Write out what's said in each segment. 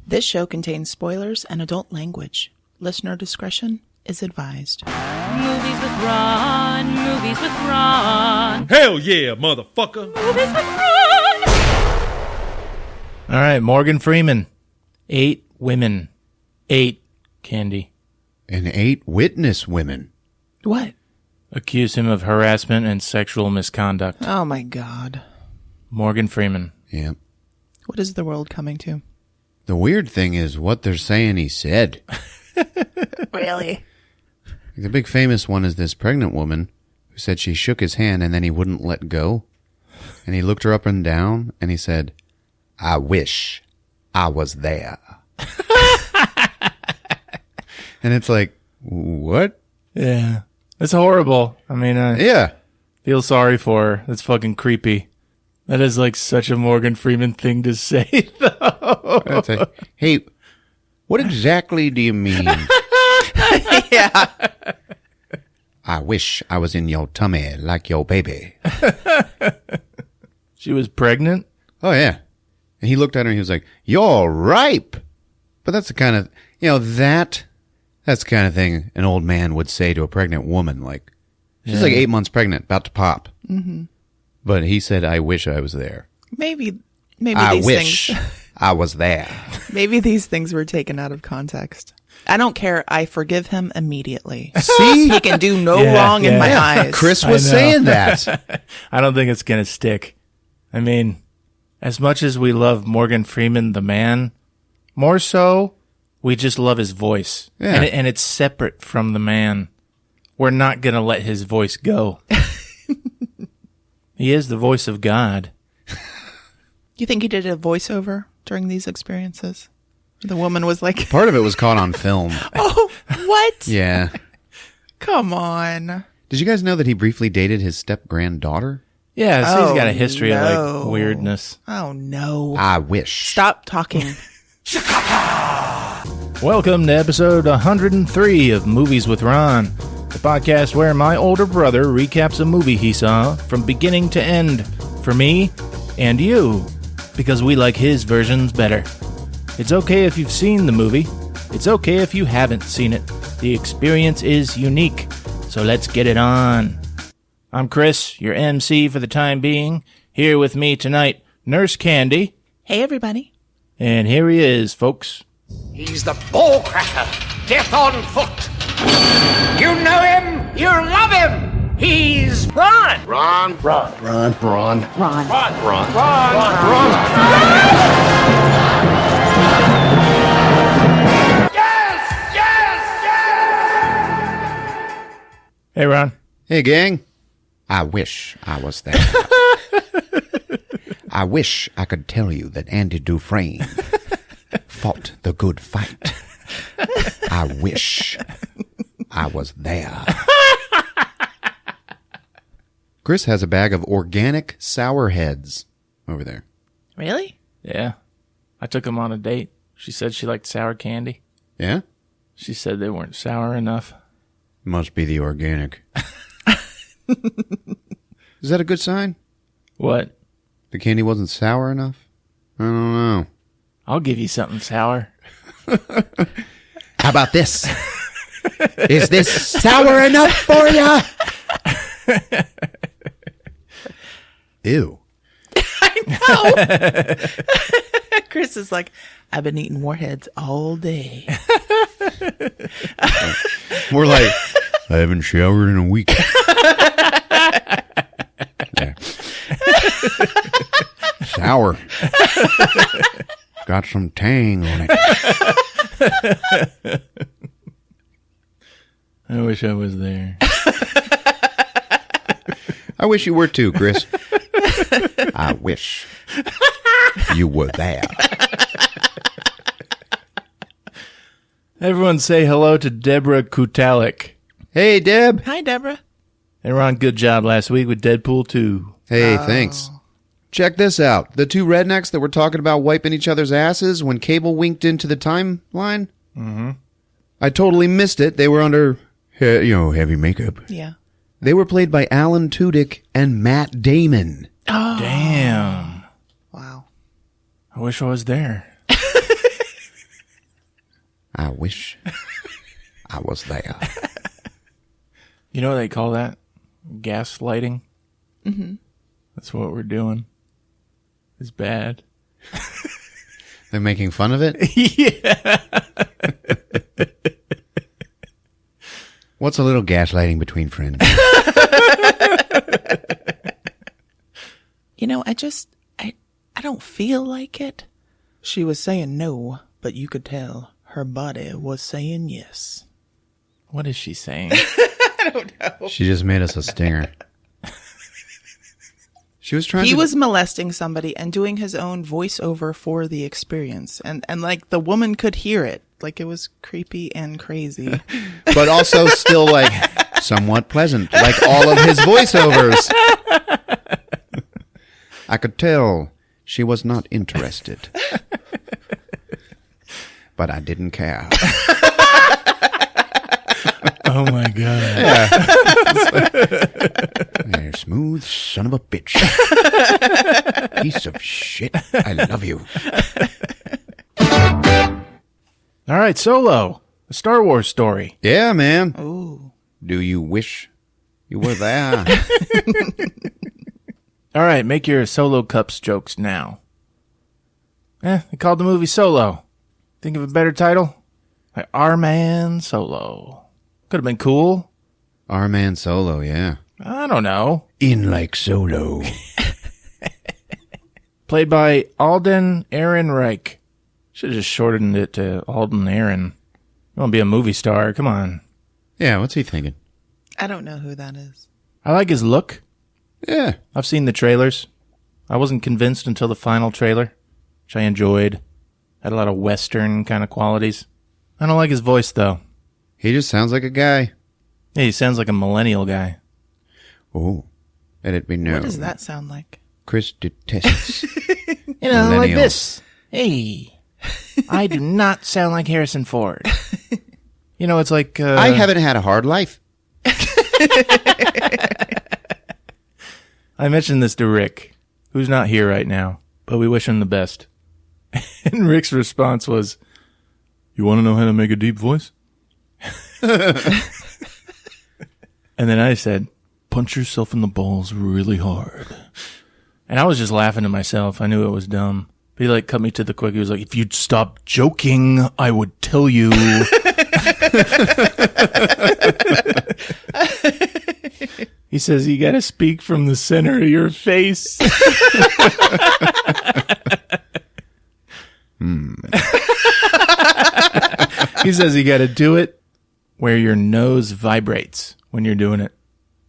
This show contains spoilers and adult language. Listener discretion is advised. Movies with Ron, movies with Ron. Hell yeah, motherfucker. Movies with Ron. All right, Morgan Freeman. 8 women. 8, Candy. And 8 witness women. What? Accuse him of harassment and sexual misconduct. Oh my God. Morgan Freeman. Yeah. What is the world coming to? The weird thing is what they're saying he said. Really? The big famous one is this pregnant woman who said she shook his hand and then he wouldn't let go. And he looked her up and down and he said, "I wish I was there." And it's like, what? Yeah. It's horrible. I mean, Yeah. feel sorry for her. That's fucking creepy. That is like such a Morgan Freeman thing to say, though. That's like, hey, what exactly do you mean? Yeah. I wish I was in your tummy like your baby. She was pregnant? Oh, yeah. And he looked at her and he was like, "You're ripe." But that's the kind of, that's the kind of thing an old man would say to a pregnant woman. Like, she's like 8 months pregnant, about to pop. Mm-hmm. But he said, "I wish I was there." Maybe I these wish things. I was there. Maybe these things were taken out of context. I don't care. I forgive him immediately. See? He can do no Yeah, wrong in yeah. my eyes. Chris I was know. saying that. I don't think it's going to stick. I mean, as much as we love Morgan Freeman, the man, more so, we just love his voice. Yeah. And it's separate from the man. We're not going to let his voice go. He is the voice of God. You think he did a voiceover during these experiences? The woman was like, Part of it was caught on film. "Oh, what? Yeah. Come on." Did you guys know that he briefly dated his step-granddaughter? Yeah, so he's got a Oh, history of no. like weirdness. Oh, no. I wish. Stop talking. Welcome to episode 103 of Movies with Ron, the podcast where my older brother recaps a movie he saw from beginning to end for me and you, because we like his versions better. It's okay if you've seen the movie. It's okay if you haven't seen it. The experience is unique, so let's get it on. I'm Chris, your MC for the time being. Here with me tonight, Nurse Candy. Hey, everybody. And here he is, folks. He's the ball cracker, death on foot. You know him, you love him. He's Ron. Hey, Ron. Hey, gang. I wish I was there. I wish I could tell you that Andy Dufresne fought the good fight. I wish I was there. Chris has a bag of organic sour heads over there. Really? Yeah. I took him on a date. She said she liked sour candy. Yeah? She said they weren't sour enough. Must be the organic. Is that a good sign? What? The candy wasn't sour enough? I don't know. I'll give you something sour. How about this? Is this sour enough for ya? Ew. Chris is like, "I've been eating warheads all day." We're like, I haven't showered in a week. Yeah. Sour. Got some tang on it. I wish I was there. I wish you were too, Chris. I wish you were there. Everyone say hello to Deborah Kutalik. Hey, Deb. Hi, Deborah. Hey, Ron, good job last week with Deadpool 2. Hey, thanks. Check this out. The two rednecks that were talking about wiping each other's asses when Cable winked into the timeline. Mm-hmm. I totally missed it. They were under, heavy makeup. Yeah. They were played by Alan Tudyk and Matt Damon. Damn. Wow. I wish I was there. I wish I was there. You know what they call that? Gaslighting? Mm-hmm. That's what we're doing. It's bad. They're making fun of it? Yeah. What's a little gaslighting between friends? You know, I don't feel like it. She was saying no, but you could tell her body was saying yes. What is she saying? She just made us a stinger. She was trying He to... was molesting somebody and doing his own voiceover for the experience. And like the woman could hear it. Like it was creepy and crazy. But also still like somewhat pleasant. Like all of his voiceovers. I could tell she was not interested. But I didn't care. Oh my God. You're a smooth son of a bitch. Piece of shit. I love you. All right, Solo, a Star Wars story. Yeah, man. Ooh. Do you wish you were there? All right, make your Solo Cups jokes now. They called the movie Solo. Think of a better title? Like Our Man Solo. Could have been cool. Our Man Solo, yeah. I don't know. In like Solo. Played by Alden Ehrenreich. Should have just shortened it to Alden Aaron. You want to be a movie star? Come on. Yeah, what's he thinking? I don't know who that is. I like his look. Yeah. I've seen the trailers. I wasn't convinced until the final trailer, which I enjoyed. Had a lot of Western kind of qualities. I don't like his voice, though. He just sounds like a guy. Yeah, he sounds like a millennial guy. Oh, let it be known. What does that sound like? Chris detests. You know, like Millennials. this. Hey, I do not sound like Harrison Ford. You know, it's like... I haven't had a hard life. I mentioned this to Rick, who's not here right now, but we wish him the best. And Rick's response was, "You want to know how to make a deep voice?" And then I said, "Punch yourself in the balls really hard." And I was just laughing to myself. I knew it was dumb. But he cut me to the quick. He was like, "If you'd stop joking, I would tell you." He says, "You got to speak from the center of your face." He says you got to do it where your nose vibrates when you're doing it.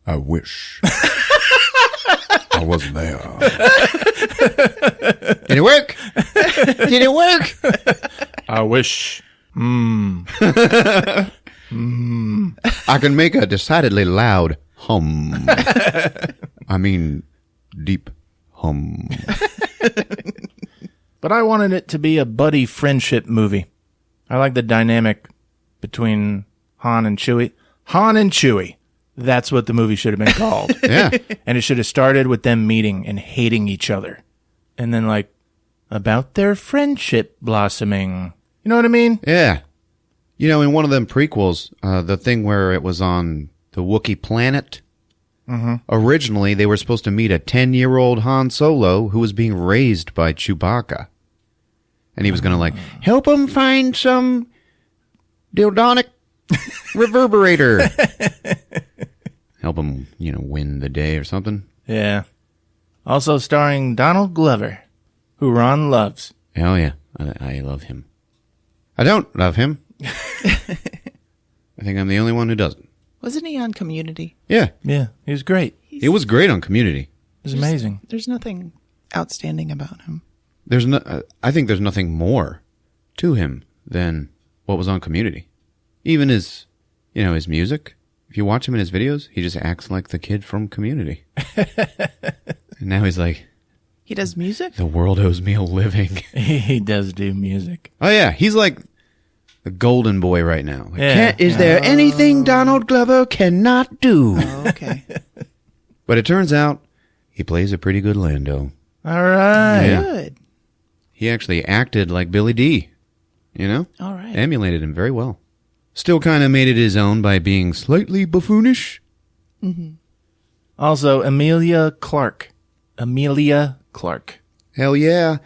I wish I wasn't there. Did it work? Did it work? I wish. I can make a decidedly loud hum. I mean, deep hum. But I wanted it to be a buddy friendship movie. I like the dynamic between Han and Chewie. Han and Chewie. That's what the movie should have been called. Yeah. And it should have started with them meeting and hating each other. And then about their friendship blossoming. You know what I mean? Yeah. You know, in one of them prequels, the thing where it was on the Wookiee planet, originally they were supposed to meet a 10-year-old Han Solo who was being raised by Chewbacca. And he was going to help him find some dildonic reverberator. Help him, win the day or something. Yeah. Also starring Donald Glover, who Ron loves. Hell yeah. I love him. I don't love him. I think I'm the only one who doesn't. Wasn't he on Community? Yeah. Yeah, he was great. It was great on Community. It was amazing. There's nothing outstanding about him. I think there's nothing more to him than what was on Community. Even his music. If you watch him in his videos, he just acts like the kid from Community. And now he's like, He does music? the world owes me a living. He does do music. Oh yeah, he's like the golden boy right now. Yeah. Is there anything Donald Glover cannot do? Oh, okay. But it turns out he plays a pretty good Lando. All right. Yeah. Good. He actually acted like Billy D You know? All right. Emulated him very well. Still kind of made it his own by being slightly buffoonish. Also, Emilia Clarke. Emilia Clarke. Hell yeah.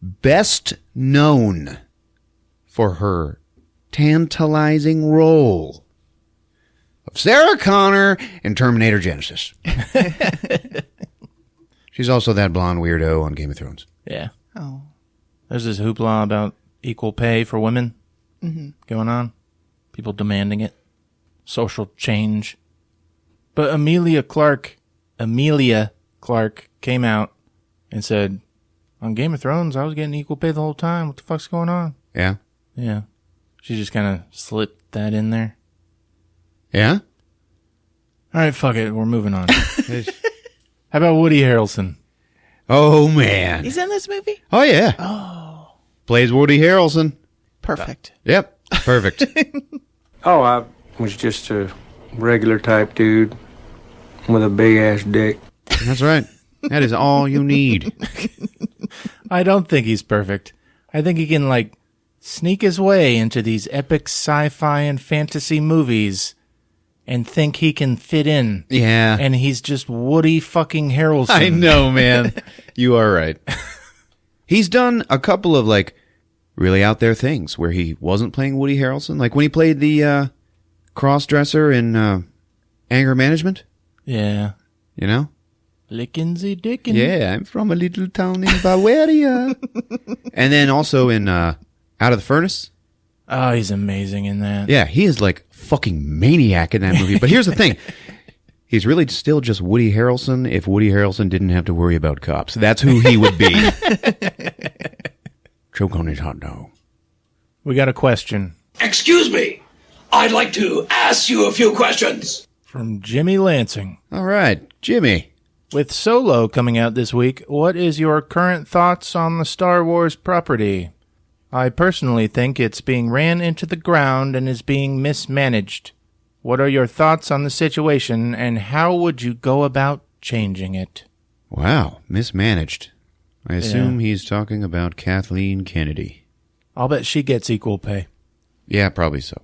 Best known for her tantalizing role of Sarah Connor in Terminator Genesis. She's also that blonde weirdo on Game of Thrones. Yeah. Oh. There's this hoopla about equal pay for women going on. People demanding it. Social change. But Emilia Clarke came out and said, on Game of Thrones, I was getting equal pay the whole time. What the fuck's going on? Yeah? Yeah. She just kind of slipped that in there. Yeah? All right, fuck it. We're moving on. How about Woody Harrelson? Oh, man. He's in this movie? Oh, yeah. Oh. Plays Woody Harrelson. Perfect. Yep. Perfect. Oh, I was just a regular type dude with a big ass dick. That's right. That is all you need. I don't think he's perfect. I think he can, like, sneak his way into these epic sci-fi and fantasy movies and think he can fit in. Yeah. And he's just Woody fucking Harrelson. I know, man. You are right. He's done a couple of, like, really out there things where he wasn't playing Woody Harrelson. Like when he played the cross-dresser in Anger Management. Yeah. You know? Lickensy Dickens. Yeah, I'm from a little town in Bavaria. And then also in Out of the Furnace. Oh, he's amazing in that. Yeah, he is like fucking maniac in that movie. But here's the thing. He's really still just Woody Harrelson if Woody Harrelson didn't have to worry about cops. That's who he would be. Choke on his hot dog. We got a question Excuse me. I'd like to ask you a few questions. from Jimmy Lansing. All right, Jimmy. With Solo coming out this week, what is your current thoughts on the Star Wars property? I personally think it's being ran into the ground and is being mismanaged. What are your thoughts on the situation, and how would you go about changing it? Wow, mismanaged. I assume he's talking about Kathleen Kennedy. I'll bet she gets equal pay. Yeah, probably so.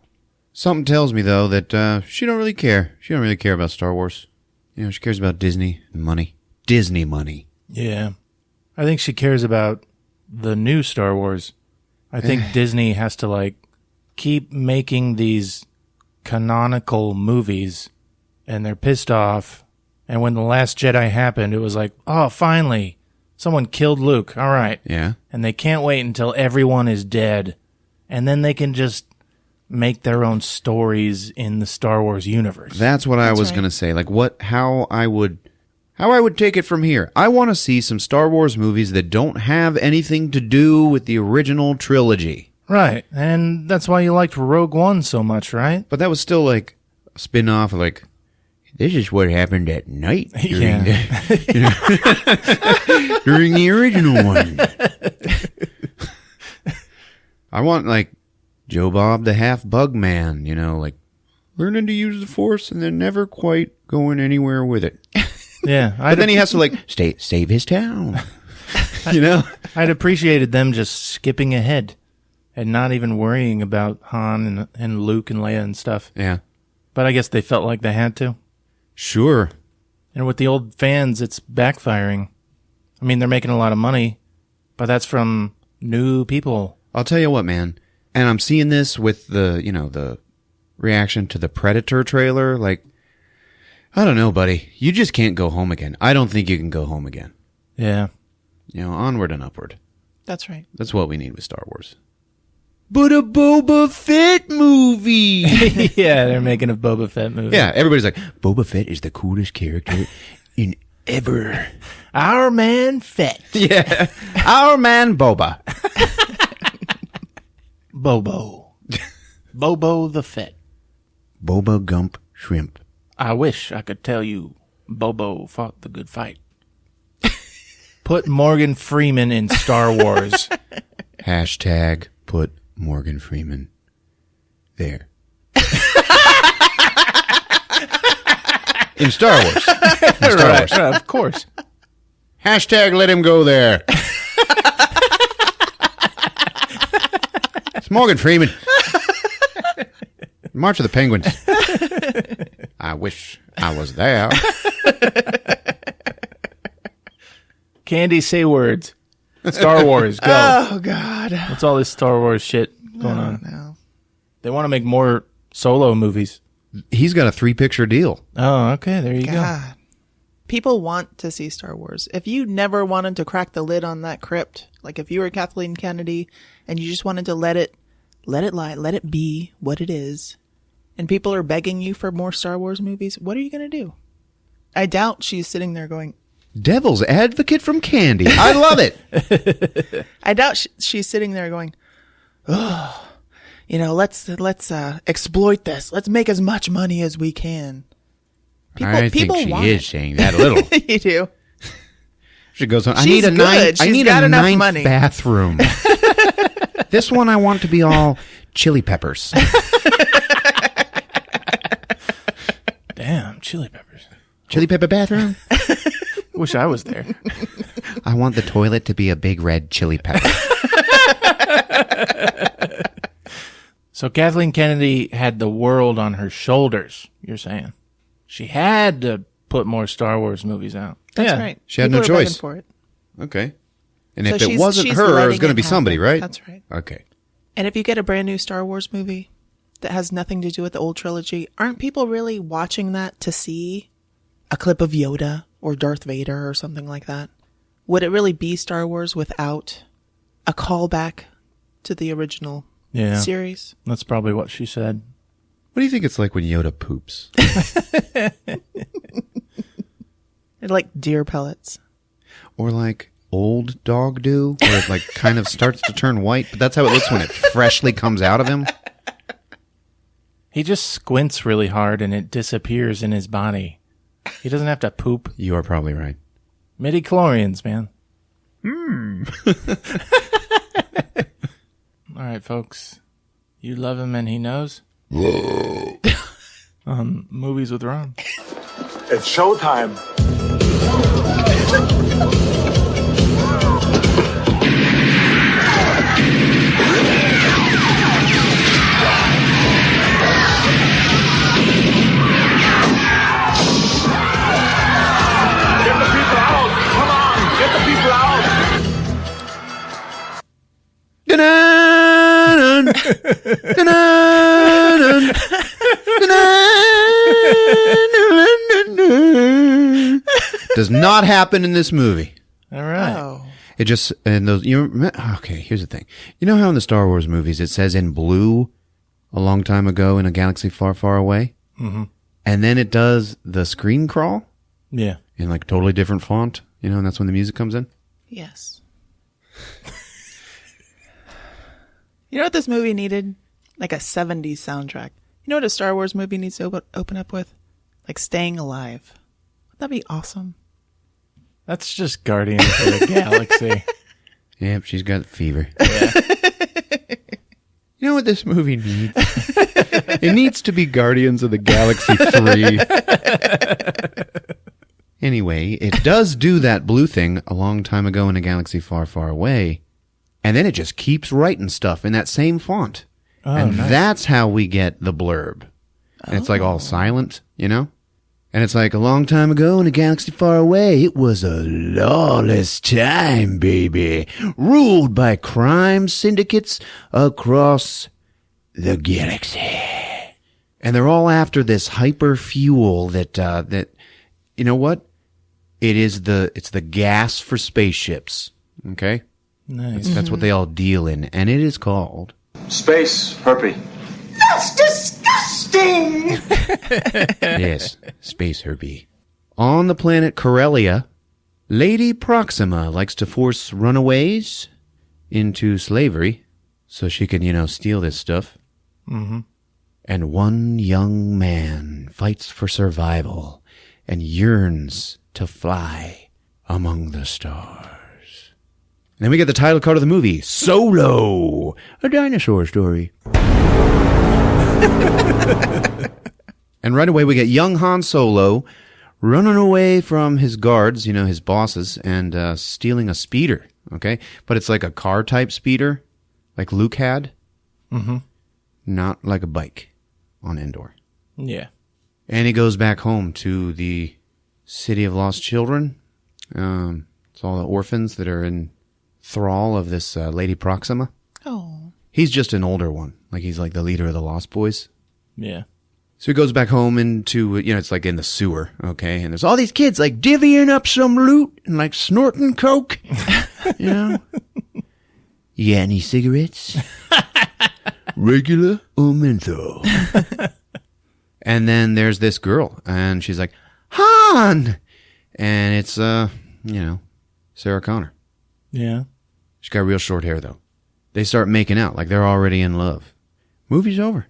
Something tells me, though, that she don't really care. She don't really care about Star Wars. You know, she cares about Disney and money. Disney money. Yeah. I think she cares about the new Star Wars. I think Disney has to, like, keep making these canonical movies, and they're pissed off. And when The Last Jedi happened, it was like, oh, finally, someone killed Luke. All right. Yeah. And they can't wait until everyone is dead. And then they can just make their own stories in the Star Wars universe. That's what I was going to say. Like how I would take it from here. I want to see some Star Wars movies that don't have anything to do with the original trilogy. Right. And that's why you liked Rogue One so much, right? But that was still like a spin-off of like, this is what happened at night during, during the original one. I want like Joe Bob the half-bug man, you know, like learning to use the Force and then never quite going anywhere with it. Yeah. But then he has to like save his town. You know? I'd appreciated them just skipping ahead and not even worrying about Han and Luke and Leia and stuff. Yeah. But I guess they felt like they had to. Sure. And with the old fans, it's backfiring. I mean, they're making a lot of money, but that's from new people. I'll tell you what, man. And I'm seeing this with the, you know, the reaction to the Predator trailer. Like, I don't know, buddy. You just can't go home again. I don't think you can go home again. Yeah. You know, onward and upward. That's right. That's what we need with Star Wars. But a Boba Fett movie! Yeah, they're making a Boba Fett movie. Yeah, everybody's like, Boba Fett is the coolest character in ever. Our man Fett. Yeah. Our man Boba. Bobo. Bobo the Fett. Boba Gump Shrimp. I wish I could tell you Bobo fought the good fight. Put Morgan Freeman in Star Wars. Hashtag put Morgan Freeman there. In Star Wars. In Star Wars. Right, of course. Hashtag let him go there. It's Morgan Freeman. March of the Penguins. I wish I was there. Candy, say words. Star Wars, go. Oh, God. What's all this Star Wars shit going on? No. They want to make more solo movies. He's got a 3-picture deal. Oh, okay. There you go. God. People want to see Star Wars. If you never wanted to crack the lid on that crypt, like if you were Kathleen Kennedy and you just wanted to let it lie, let it be what it is, and people are begging you for more Star Wars movies, what are you going to do? I doubt she's sitting there going, Devil's advocate from Candy. I love it. I doubt she's sitting there going, oh, let's exploit this. Let's make as much money as we can. I think she is saying that a little. You do. She goes on. She's good. I She's need got a enough ninth money. bathroom. This one I want to be all chili peppers. Damn, chili peppers. Chili pepper bathroom. Wish I was there. I want the toilet to be a big red chili pepper. So Kathleen Kennedy had the world on her shoulders, you're saying. She had to put more Star Wars movies out. That's Yeah. right. She had People no are begging choice. for it. Okay. And So if it she's- wasn't she's her, it was letting going to it be somebody, happen. right? That's right. Okay. And if you get a brand new Star Wars movie that has nothing to do with the old trilogy, aren't people really watching that to see a clip of Yoda or Darth Vader or something like that? Would it really be Star Wars without a callback to the original Yeah. series? That's probably what she said. What do you think it's like when Yoda poops? They're like deer pellets. Or like old dog do? Where it like kind of starts to turn white, but that's how it looks when it freshly comes out of him? He just squints really hard and it disappears in his body. He doesn't have to poop. You are probably right. Midi-chlorians, man. All right, folks. You love him and he knows? Movies with Ron. It's showtime. Get the people out! Come on! Get the people out! Dun-dun, dun-dun, dun-dun. Does not happen in this movie. All right. Oh. It just, and those, okay, here's the thing. You know how in the Star Wars movies it says in blue a long time ago in a galaxy far, far away? Mm-hmm. And then it does the screen crawl Yeah. in like totally different font, and that's when the music comes in? Yes. You know what this movie needed? Like a 70s soundtrack. You know what a Star Wars movie needs to open up with? Like Staying Alive. Wouldn't that be awesome? That's just Guardians of the Galaxy. Yep, she's got fever. Yeah. You know what this movie needs? It needs to be Guardians of the Galaxy 3. Anyway, it does do that blue thing a long time ago in a galaxy far, far away. And then it just keeps writing stuff in that same font. Oh, and nice. that's how we get the blurb. And it's like all silent, And it's like a long time ago in a galaxy far away, it was a lawless time, baby. Ruled by crime syndicates across the galaxy. And they're all after this hyper fuel that you know what? It's the gas for spaceships. Okay? Nice. That's what they all deal in. And it is called Space herpy. That's disgusting! yes, space herpy. On the planet Corellia, Lady Proxima likes to force runaways into slavery so she can, steal this stuff. Mm-hmm. And one young man fights for survival and yearns to fly among the stars. And then we get the title card of the movie, Solo, a dinosaur story. And right away we get young Han Solo running away from his guards, his bosses, and stealing a speeder, okay? But it's like a car-type speeder, like Luke had. Mm-hmm. Not like a bike on Endor. Yeah. And he goes back home to the city of lost children. It's all the orphans that are in thrall of this Lady Proxima. Oh. He's just an older one. Like, he's like the leader of the Lost Boys. Yeah. So he goes back home into, it's like in the sewer, okay? And there's all these kids like divvying up some loot and like snorting coke, you know? You got any cigarettes? Regular or menthol? And then there's this girl, and she's like, Han! And it's, Sarah Connor. Yeah. She's got real short hair, though. They start making out like they're already in love. Movie's over.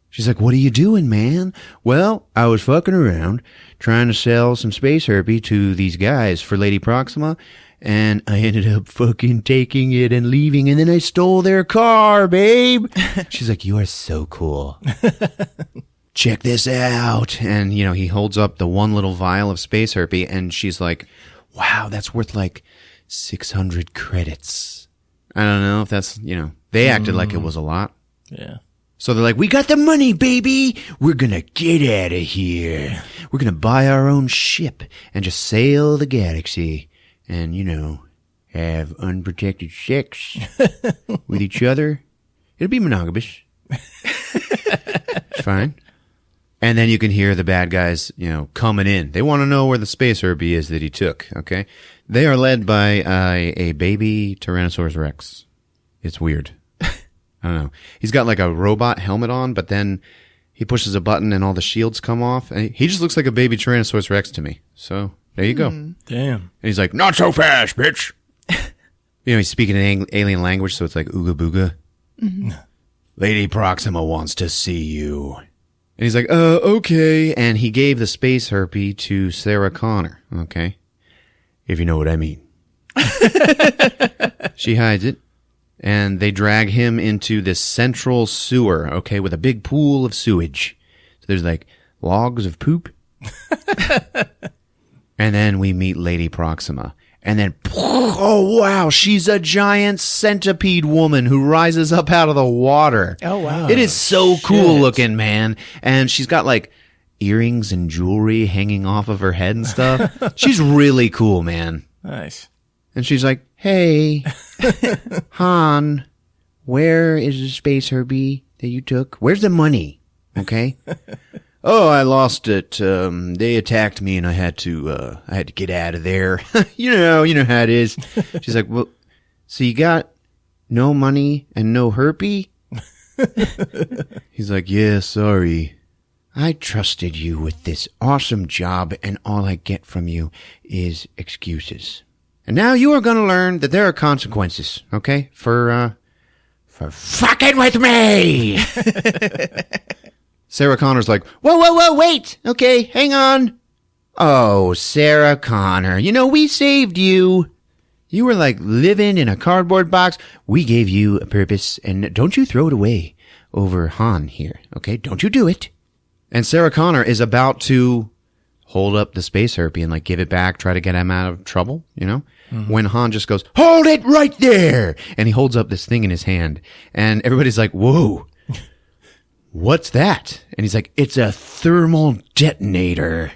She's like, what are you doing, man? Well, I was fucking around trying to sell some space herpy to these guys for Lady Proxima, and I ended up fucking taking it and leaving, and then I stole their car, babe. She's like, you are so cool. Check this out. And, he holds up the one little vial of space herpy, and she's like, wow, that's worth like 600 credits. I don't know if that's, they acted like it was a lot. Yeah. So they're like, we got the money, baby. We're going to get out of here. We're going to buy our own ship and just sail the galaxy and, have unprotected sex with each other. It'll be monogamous. It's fine. And then you can hear the bad guys, coming in. They want to know where the space herpy is that he took, okay? They are led by a baby Tyrannosaurus Rex. It's weird. I don't know. He's got like a robot helmet on, but then he pushes a button and all the shields come off. And he just looks like a baby Tyrannosaurus Rex to me. So there you go. Damn. And he's like, not so fast, bitch. He's speaking in alien language, so it's like ooga booga. Mm-hmm. Lady Proxima wants to see you. And he's like, okay. And he gave the space herpy to Sarah Connor, okay? If you know what I mean. She hides it. And they drag him into this central sewer, okay, with a big pool of sewage. So there's like logs of poop. And then we meet Lady Proxima. And then, oh wow, she's a giant centipede woman who rises up out of the water. Oh wow. It is so cool looking, man. And she's got like earrings and jewelry hanging off of her head and stuff. She's really cool, man. Nice. And she's like, hey, Han, where is the space herpy that you took? Where's the money? Okay. Oh, I lost it. They attacked me and I had to get out of there. you know how it is. She's like, well, so you got no money and no herpy? He's like, yeah, sorry. I trusted you with this awesome job and all I get from you is excuses. And now you are going to learn that there are consequences, okay? For fucking with me! Sarah Connor's like, whoa, wait! Okay, hang on. Oh, Sarah Connor, we saved you. You were like living in a cardboard box. We gave you a purpose, and don't you throw it away over Han here, okay? Don't you do it. And Sarah Connor is about to hold up the space herpy and like give it back, try to get him out of trouble, Mm-hmm. When Han just goes, hold it right there! And he holds up this thing in his hand. And everybody's like, whoa, what's that? And he's like, it's a thermal detonator.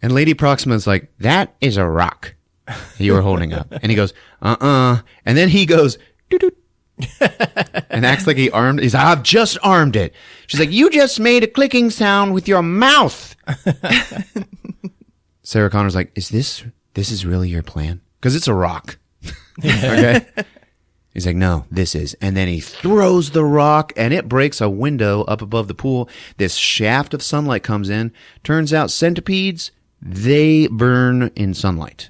And Lady Proxima's like, that is a rock you were holding up. And he goes, And then he goes, doo-doo. And acts like he's like, I've just armed it. She's like, you just made a clicking sound with your mouth. Sarah Connor's like, this is really your plan? Because it's a rock. Okay. He's like, no, this is. And then he throws the rock and it breaks a window up above the pool. This shaft of sunlight comes in. Turns out centipedes, they burn in sunlight.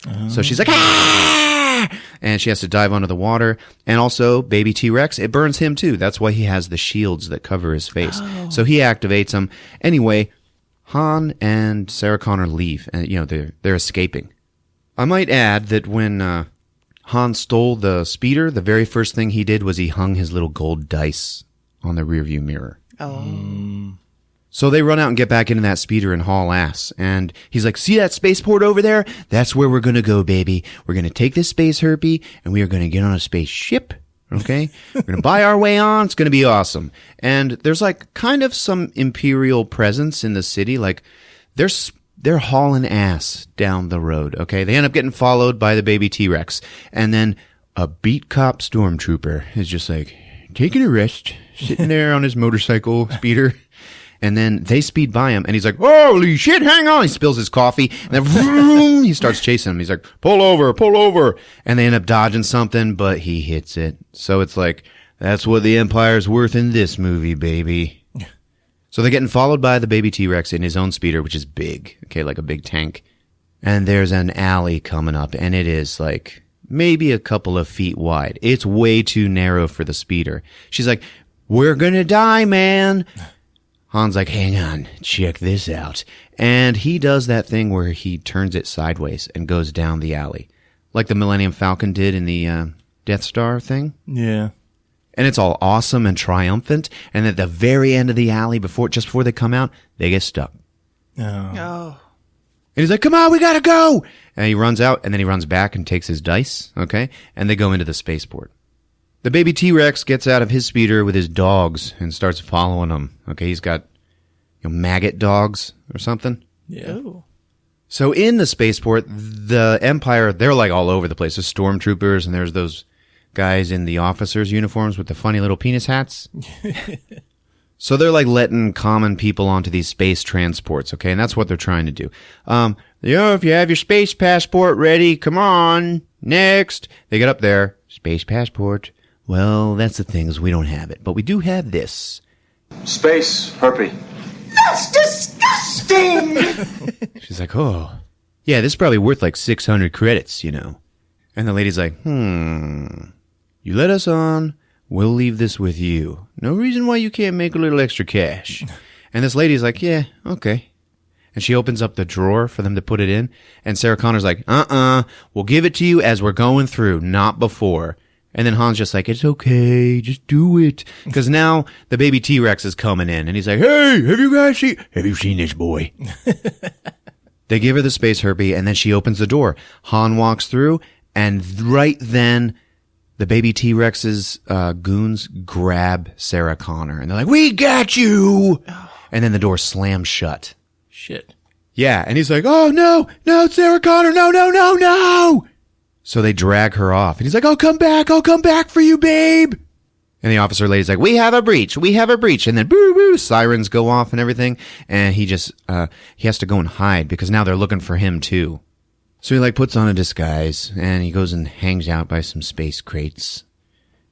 Oh. So she's like, ah! And she has to dive under the water. And also, baby T-Rex, it burns him too. That's why he has the shields that cover his face. Oh. So he activates them. Anyway, Han and Sarah Connor leave. And, they're escaping. I might add that when Han stole the speeder, the very first thing he did was he hung his little gold dice on the rearview mirror. Oh. So they run out and get back into that speeder and haul ass. And he's like, see that spaceport over there? That's where we're going to go, baby. We're going to take this space herpy and we are going to get on a spaceship. Okay? We're going to buy our way on. It's going to be awesome. And there's like kind of some imperial presence in the city. Like they're hauling ass down the road. Okay? They end up getting followed by the baby T-Rex. And then a beat cop stormtrooper is just like taking a rest, sitting there on his motorcycle speeder. And then they speed by him, and he's like, holy shit, hang on. He spills his coffee, and then vroom, he starts chasing him. He's like, pull over. And they end up dodging something, but he hits it. So it's like, that's what the Empire's worth in this movie, baby. So they're getting followed by the baby T-Rex in his own speeder, which is big, okay, like a big tank. And there's an alley coming up, and it is like maybe a couple of feet wide. It's way too narrow for the speeder. She's like, we're gonna die, man. Han's like, hang on, check this out. And he does that thing where he turns it sideways and goes down the alley. Like the Millennium Falcon did in the Death Star thing. Yeah. And it's all awesome and triumphant. And at the very end of the alley, just before they come out, they get stuck. Oh. Oh. And he's like, come on, we gotta go! And he runs out, and then he runs back and takes his dice, okay? And they go into the spaceport. The baby T-Rex gets out of his speeder with his dogs and starts following them. Okay, he's got maggot dogs or something. Yeah. Ooh. So in the spaceport, the Empire, they're like all over the place. There's stormtroopers and there's those guys in the officers' uniforms with the funny little penis hats. So they're like letting common people onto these space transports, okay? And that's what they're trying to do. If you have your space passport ready, come on. Next. They get up there. Space passport. Well, that's the thing is we don't have it, but we do have this. Space herpy. That's disgusting! She's like, oh, yeah, this is probably worth like 600 credits, you know. And the lady's like, you let us on, we'll leave this with you. No reason why you can't make a little extra cash. And this lady's like, yeah, okay. And she opens up the drawer for them to put it in. And Sarah Connor's like, we'll give it to you as we're going through, not before. And then Han's just like, it's okay, just do it. Because now the baby T-Rex is coming in. And he's like, hey, have you seen this boy? They give her the space herpy, and then she opens the door. Han walks through, and right then, the baby T-Rex's goons grab Sarah Connor. And they're like, we got you! And then the door slams shut. Shit. Yeah, and he's like, oh, no, Sarah Connor, no! So they drag her off. And he's like, I'll come back for you, babe. And the officer lady's like, we have a breach. And then boo, sirens go off and everything. And he just, he has to go and hide because now they're looking for him too. So he like puts on a disguise and he goes and hangs out by some space crates.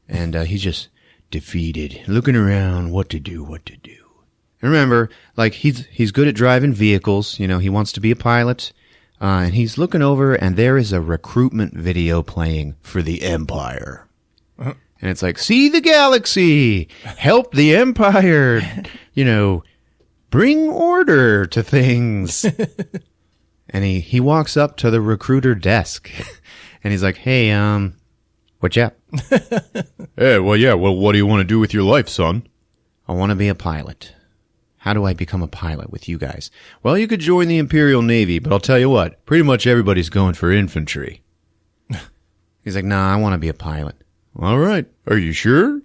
And he's just defeated, looking around what to do. And remember, like he's good at driving vehicles. You know, he wants to be a pilot. And he's looking over, and there is a recruitment video playing for the Empire. And it's like, see the galaxy, help the Empire, bring order to things. And he walks up to the recruiter desk, and he's like, hey, what's up? Hey, well, what do you want to do with your life, son? I want to be a pilot. How do I become a pilot with you guys? Well, you could join the Imperial Navy, but I'll tell you what, pretty much everybody's going for infantry. He's like, nah, I want to be a pilot. All right. Are you sure?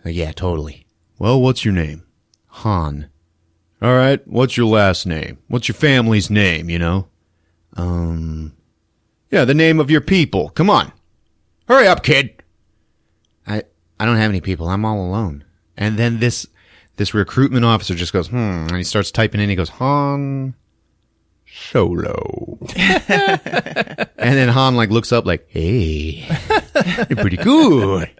Yeah, totally. Well, what's your name? Han. All right. What's your last name? What's your family's name, Yeah, the name of your people. Come on. Hurry up, kid. I don't have any people. I'm all alone. And then this recruitment officer just goes, and he starts typing in. He goes, Han Solo. And then Han like looks up like, hey, you're pretty good.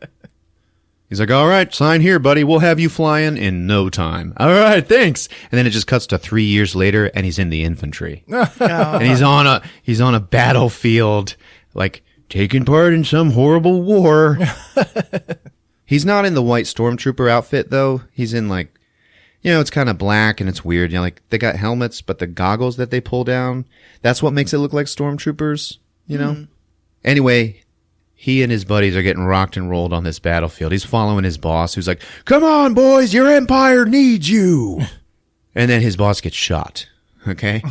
He's like, all right, sign here, buddy. We'll have you flying in no time. All right, thanks. And then it just cuts to 3 years later, and he's in the infantry. And he's on a battlefield, like taking part in some horrible war. He's not in the white stormtrooper outfit, though. He's in, like, it's kind of black and it's weird. Like, they got helmets, but the goggles that they pull down, that's what makes it look like stormtroopers, Anyway, he and his buddies are getting rocked and rolled on this battlefield. He's following his boss, who's like, come on, boys, your empire needs you. And then his boss gets shot. Okay?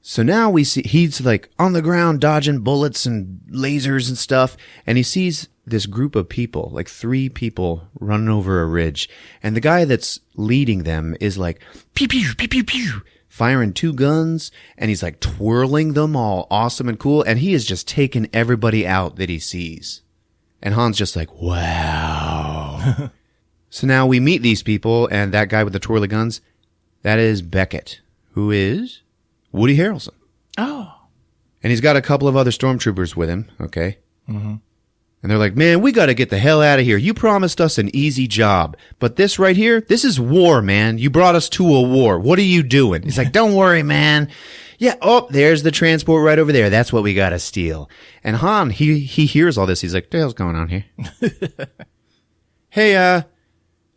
So now we see he's like on the ground dodging bullets and lasers and stuff. And he sees this group of people, like 3 people running over a ridge. And the guy that's leading them is like, pew, pew, pew, pew, pew, firing 2 guns. And he's like twirling them all awesome and cool. And he is just taking everybody out that he sees. And Han's just like, wow. So now we meet these people, and that guy with the twirly guns, that is Beckett, who is Woody Harrelson. Oh. And he's got a couple of other stormtroopers with him, okay? Mm-hmm. And they're like, man, we got to get the hell out of here. You promised us an easy job. But this right here, this is war, man. You brought us to a war. What are you doing? He's like, don't worry, man. Yeah, oh, there's the transport right over there. That's what we got to steal. And Han, he hears all this. He's like, what the hell's going on here? Hey,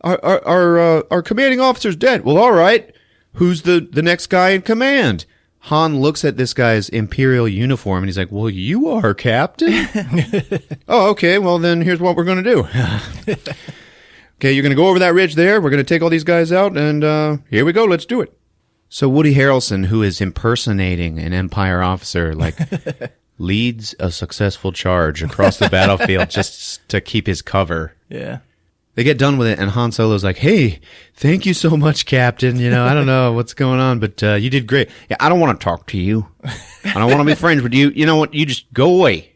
our commanding officer's dead. Well, all right. Who's the next guy in command? Han looks at this guy's Imperial uniform, and he's like, well, you are, Captain. Oh, okay. Well, then here's what we're going to do. Okay, you're going to go over that ridge there. We're going to take all these guys out, and here we go. Let's do it. So Woody Harrelson, who is impersonating an Empire officer, like leads a successful charge across the battlefield just to keep his cover. Yeah. They get done with it, and Han Solo's like, hey, thank you so much, Captain. You know, I don't know what's going on, but you did great. Yeah, I don't want to talk to you. I don't want to be friends with you. You know what? You just go away.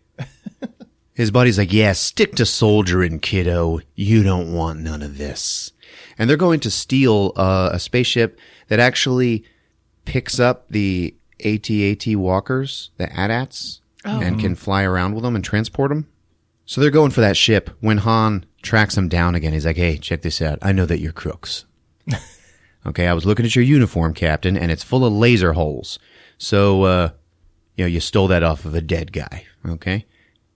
His buddy's like, yeah, stick to soldiering, kiddo. You don't want none of this. And they're going to steal a spaceship that actually picks up the AT-AT walkers, the AT-ATs, and can fly around with them and transport them. So they're going for that ship when Han tracks him down again. He's like, hey, check this out. I know that you're crooks. Okay, I was looking at your uniform, Captain, and it's full of laser holes. So, you stole that off of a dead guy. Okay?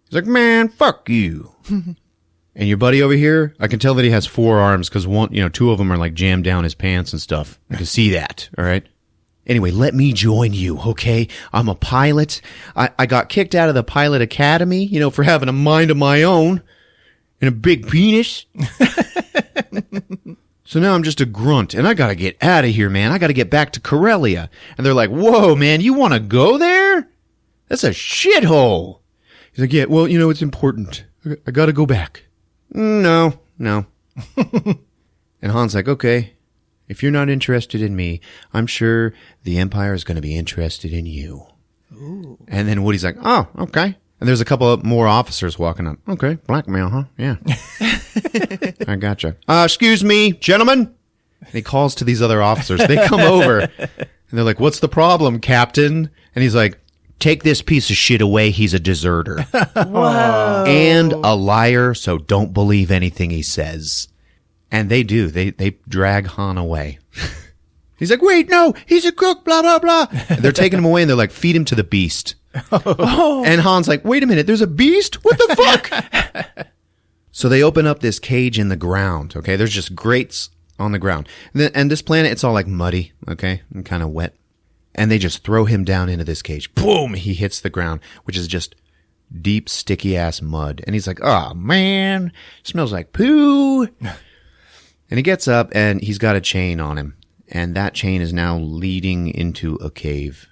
He's like, man, fuck you. And your buddy over here, I can tell that he has 4 arms because 2 of them are like jammed down his pants and stuff. I can see that. All right. Anyway, let me join you, okay? I'm a pilot. I got kicked out of the pilot academy, for having a mind of my own and a big penis. So now I'm just a grunt, and I gotta get out of here, man. I gotta get back to Corellia. And they're like, whoa, man, you want to go there? That's a shithole. He's like, yeah, well, it's important. I gotta go back. No. And Han's like, okay. If you're not interested in me, I'm sure the Empire is going to be interested in you. Ooh. And then Woody's like, oh, okay. And there's a couple of more officers walking up. Okay, blackmail, huh? Yeah. I gotcha. Excuse me, gentlemen. And he calls to these other officers. They come over, and they're like, what's the problem, Captain? And he's like, take this piece of shit away. He's a deserter. Whoa. And a liar, so don't believe anything he says. And they do. They drag Han away. He's like, wait, no, he's a crook, blah, blah, blah. And they're taking him away, and they're like, feed him to the beast. Oh. And Han's like, wait a minute, there's a beast? What the fuck? So they open up this cage in the ground, okay? There's just grates on the ground. And this planet, it's all like muddy, okay? And kind of wet. And they just throw him down into this cage. Boom! He hits the ground, which is just deep, sticky-ass mud. And he's like, oh, man, smells like poo. And he gets up, and he's got a chain on him. And that chain is now leading into a cave.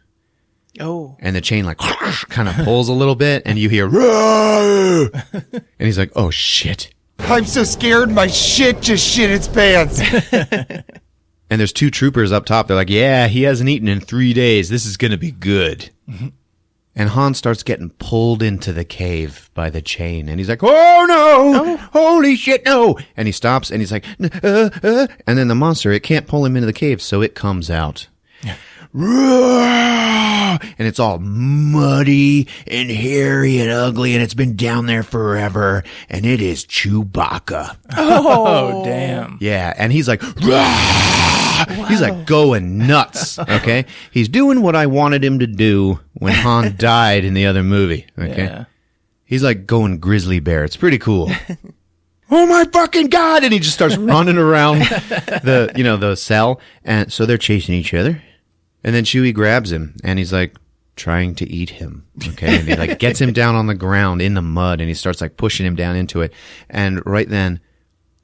Oh. And the chain, like, kind of pulls a little bit, and you hear, Roar! And he's like, oh, shit. I'm so scared my shit just shit its pants. And there's 2 troopers up top. They're like, yeah, he hasn't eaten in 3 days. This is going to be good. Mm-hmm. And Han starts getting pulled into the cave by the chain. And he's like, oh, no. Holy shit, no. And he stops, and he's like, And then the monster, it can't pull him into the cave, so it comes out. And it's all muddy and hairy and ugly, and it's been down there forever. And it is Chewbacca. Oh, damn. Yeah, and he's like, he's like going nuts, okay? He's doing what I wanted him to do when Han died in the other movie, okay? Yeah. He's like going grizzly bear. It's pretty cool. Oh my fucking God! And he just starts running around the cell. And so they're chasing each other. And then Chewie grabs him, and he's like trying to eat him, okay? And he like gets him down on the ground in the mud, and he starts like pushing him down into it. And right then,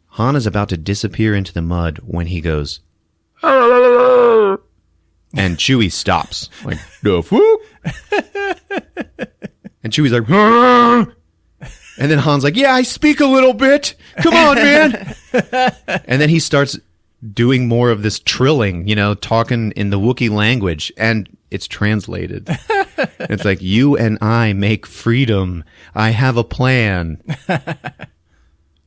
Han is about to disappear into the mud when he goes, And Chewie stops. Like, the fuck? And Chewie's like, "Huh?" And then Han's like, "Yeah, I speak a little bit. Come on, man." And then he starts doing more of this trilling, talking in the Wookiee language, and it's translated. It's like, "You and I make freedom. I have a plan."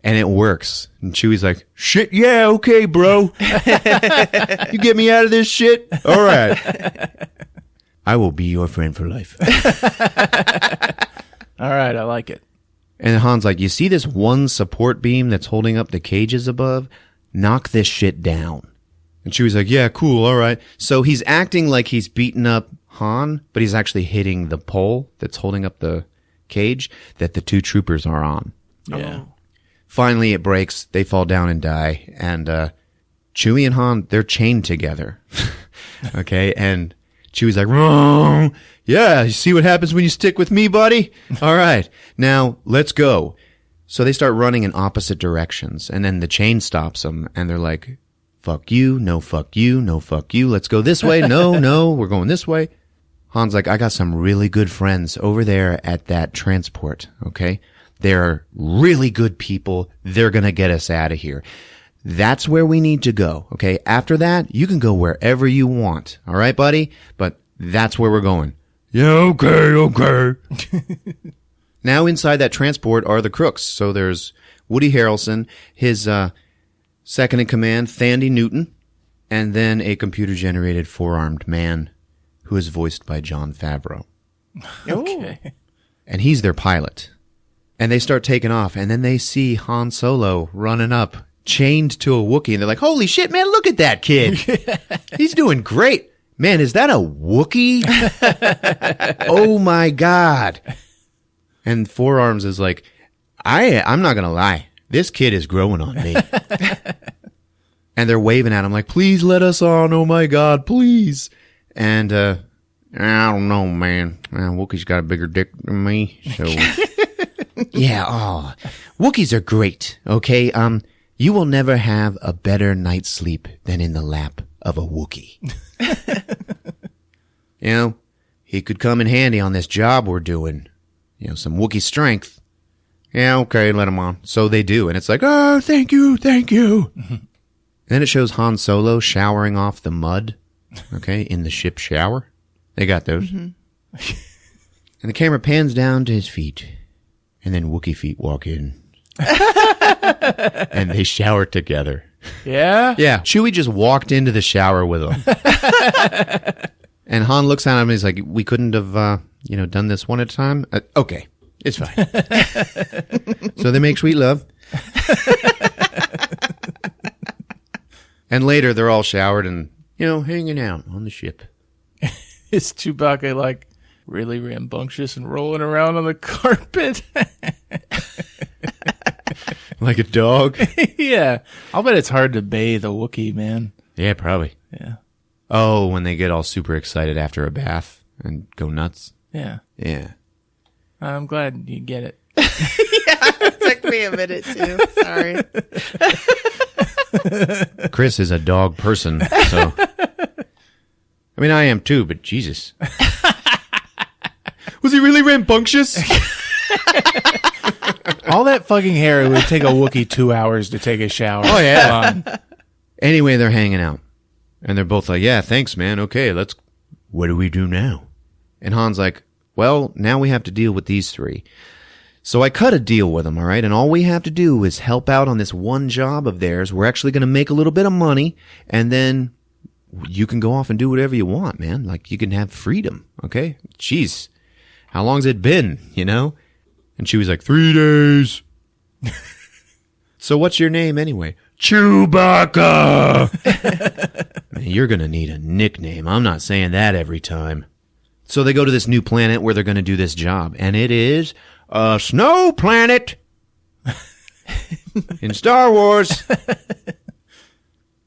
And it works. And Chewie's like, "Shit, yeah, okay, bro. You get me out of this shit? All right. I will be your friend for life." All right, I like it. And Han's like, "You see this one support beam that's holding up the cages above? Knock this shit down." And Chewie's like, "Yeah, cool, all right." So he's acting like he's beating up Han, but he's actually hitting the pole that's holding up the cage that the two troopers are on. Yeah. Finally, it breaks. They fall down and die. And Chewie and Han, they're chained together. Okay? And Chewie's like, "Wrong. Yeah, you see what happens when you stick with me, buddy? All right. Now, let's go." So they start running in opposite directions. And then the chain stops them. And they're like, "Fuck you. No, fuck you. No, fuck you. Let's go this way. No, we're going this way." Han's like, "I got some really good friends over there at that transport. Okay? They're really good people. They're going to get us out of here. That's where we need to go. Okay. After that, you can go wherever you want. All right, buddy? But that's where we're going." "Yeah, okay. Now inside that transport are the crooks. So there's Woody Harrelson, his second in command, Thandie Newton, and then a computer-generated four-armed man who is voiced by Jon Favreau. Okay. And he's their pilot. And they start taking off, and then they see Han Solo running up, chained to a Wookiee, and they're like, "Holy shit, man, look at that kid. He's doing great. Man, is that a Wookiee? Oh my God." And Four Arms is like, I'm not going to lie. This kid is growing on me." And they're waving at him like, "Please let us on. Oh my God, please." And I don't know, man. Wookiee's got a bigger dick than me, so... Yeah, Wookiees are great, okay? You will never have a better night's sleep than in the lap of a Wookiee. He could come in handy on this job we're doing. Some Wookiee strength. Yeah, okay, let him on. So they do, and it's like, "Oh, thank you. And then it shows Han Solo showering off the mud, okay, in the ship shower. They got those. And the camera pans down to his feet. And then Wookiee feet walk in. And they shower together. Yeah? Yeah. Chewie just walked into the shower with them. And Han looks at him and he's like, "We couldn't have, done this one at a time?" Okay. It's fine. So they make sweet love. And later they're all showered and, hanging out on the ship. Is Chewbacca really rambunctious and rolling around on the carpet? Like a dog? Yeah. I'll bet it's hard to bathe a Wookiee, man. Yeah, probably. Yeah. Oh, when they get all super excited after a bath and go nuts? Yeah. Yeah. I'm glad you get it. Yeah, it took me a minute too. Sorry. Chris is a dog person, so... I mean, I am too, but Jesus. Was he really rambunctious? All that fucking hair, it would take a Wookiee 2 hours to take a shower. Oh, yeah. Anyway, they're hanging out. And they're both like, "Yeah, thanks, man. Okay, what do we do now?" And Han's like, "Well, now we have to deal with these three." So I cut a deal with them, all right? And all we have to do is help out on this one job of theirs. We're actually going to make a little bit of money, and then you can go off and do whatever you want, man. You can have freedom, okay? Jeez. How long's it been, And she was like, 3 days. So what's your name anyway? Chewbacca. Man, you're going to need a nickname. I'm not saying that every time. So they go to this new planet where they're going to do this job. And it is a snow planet in Star Wars. Are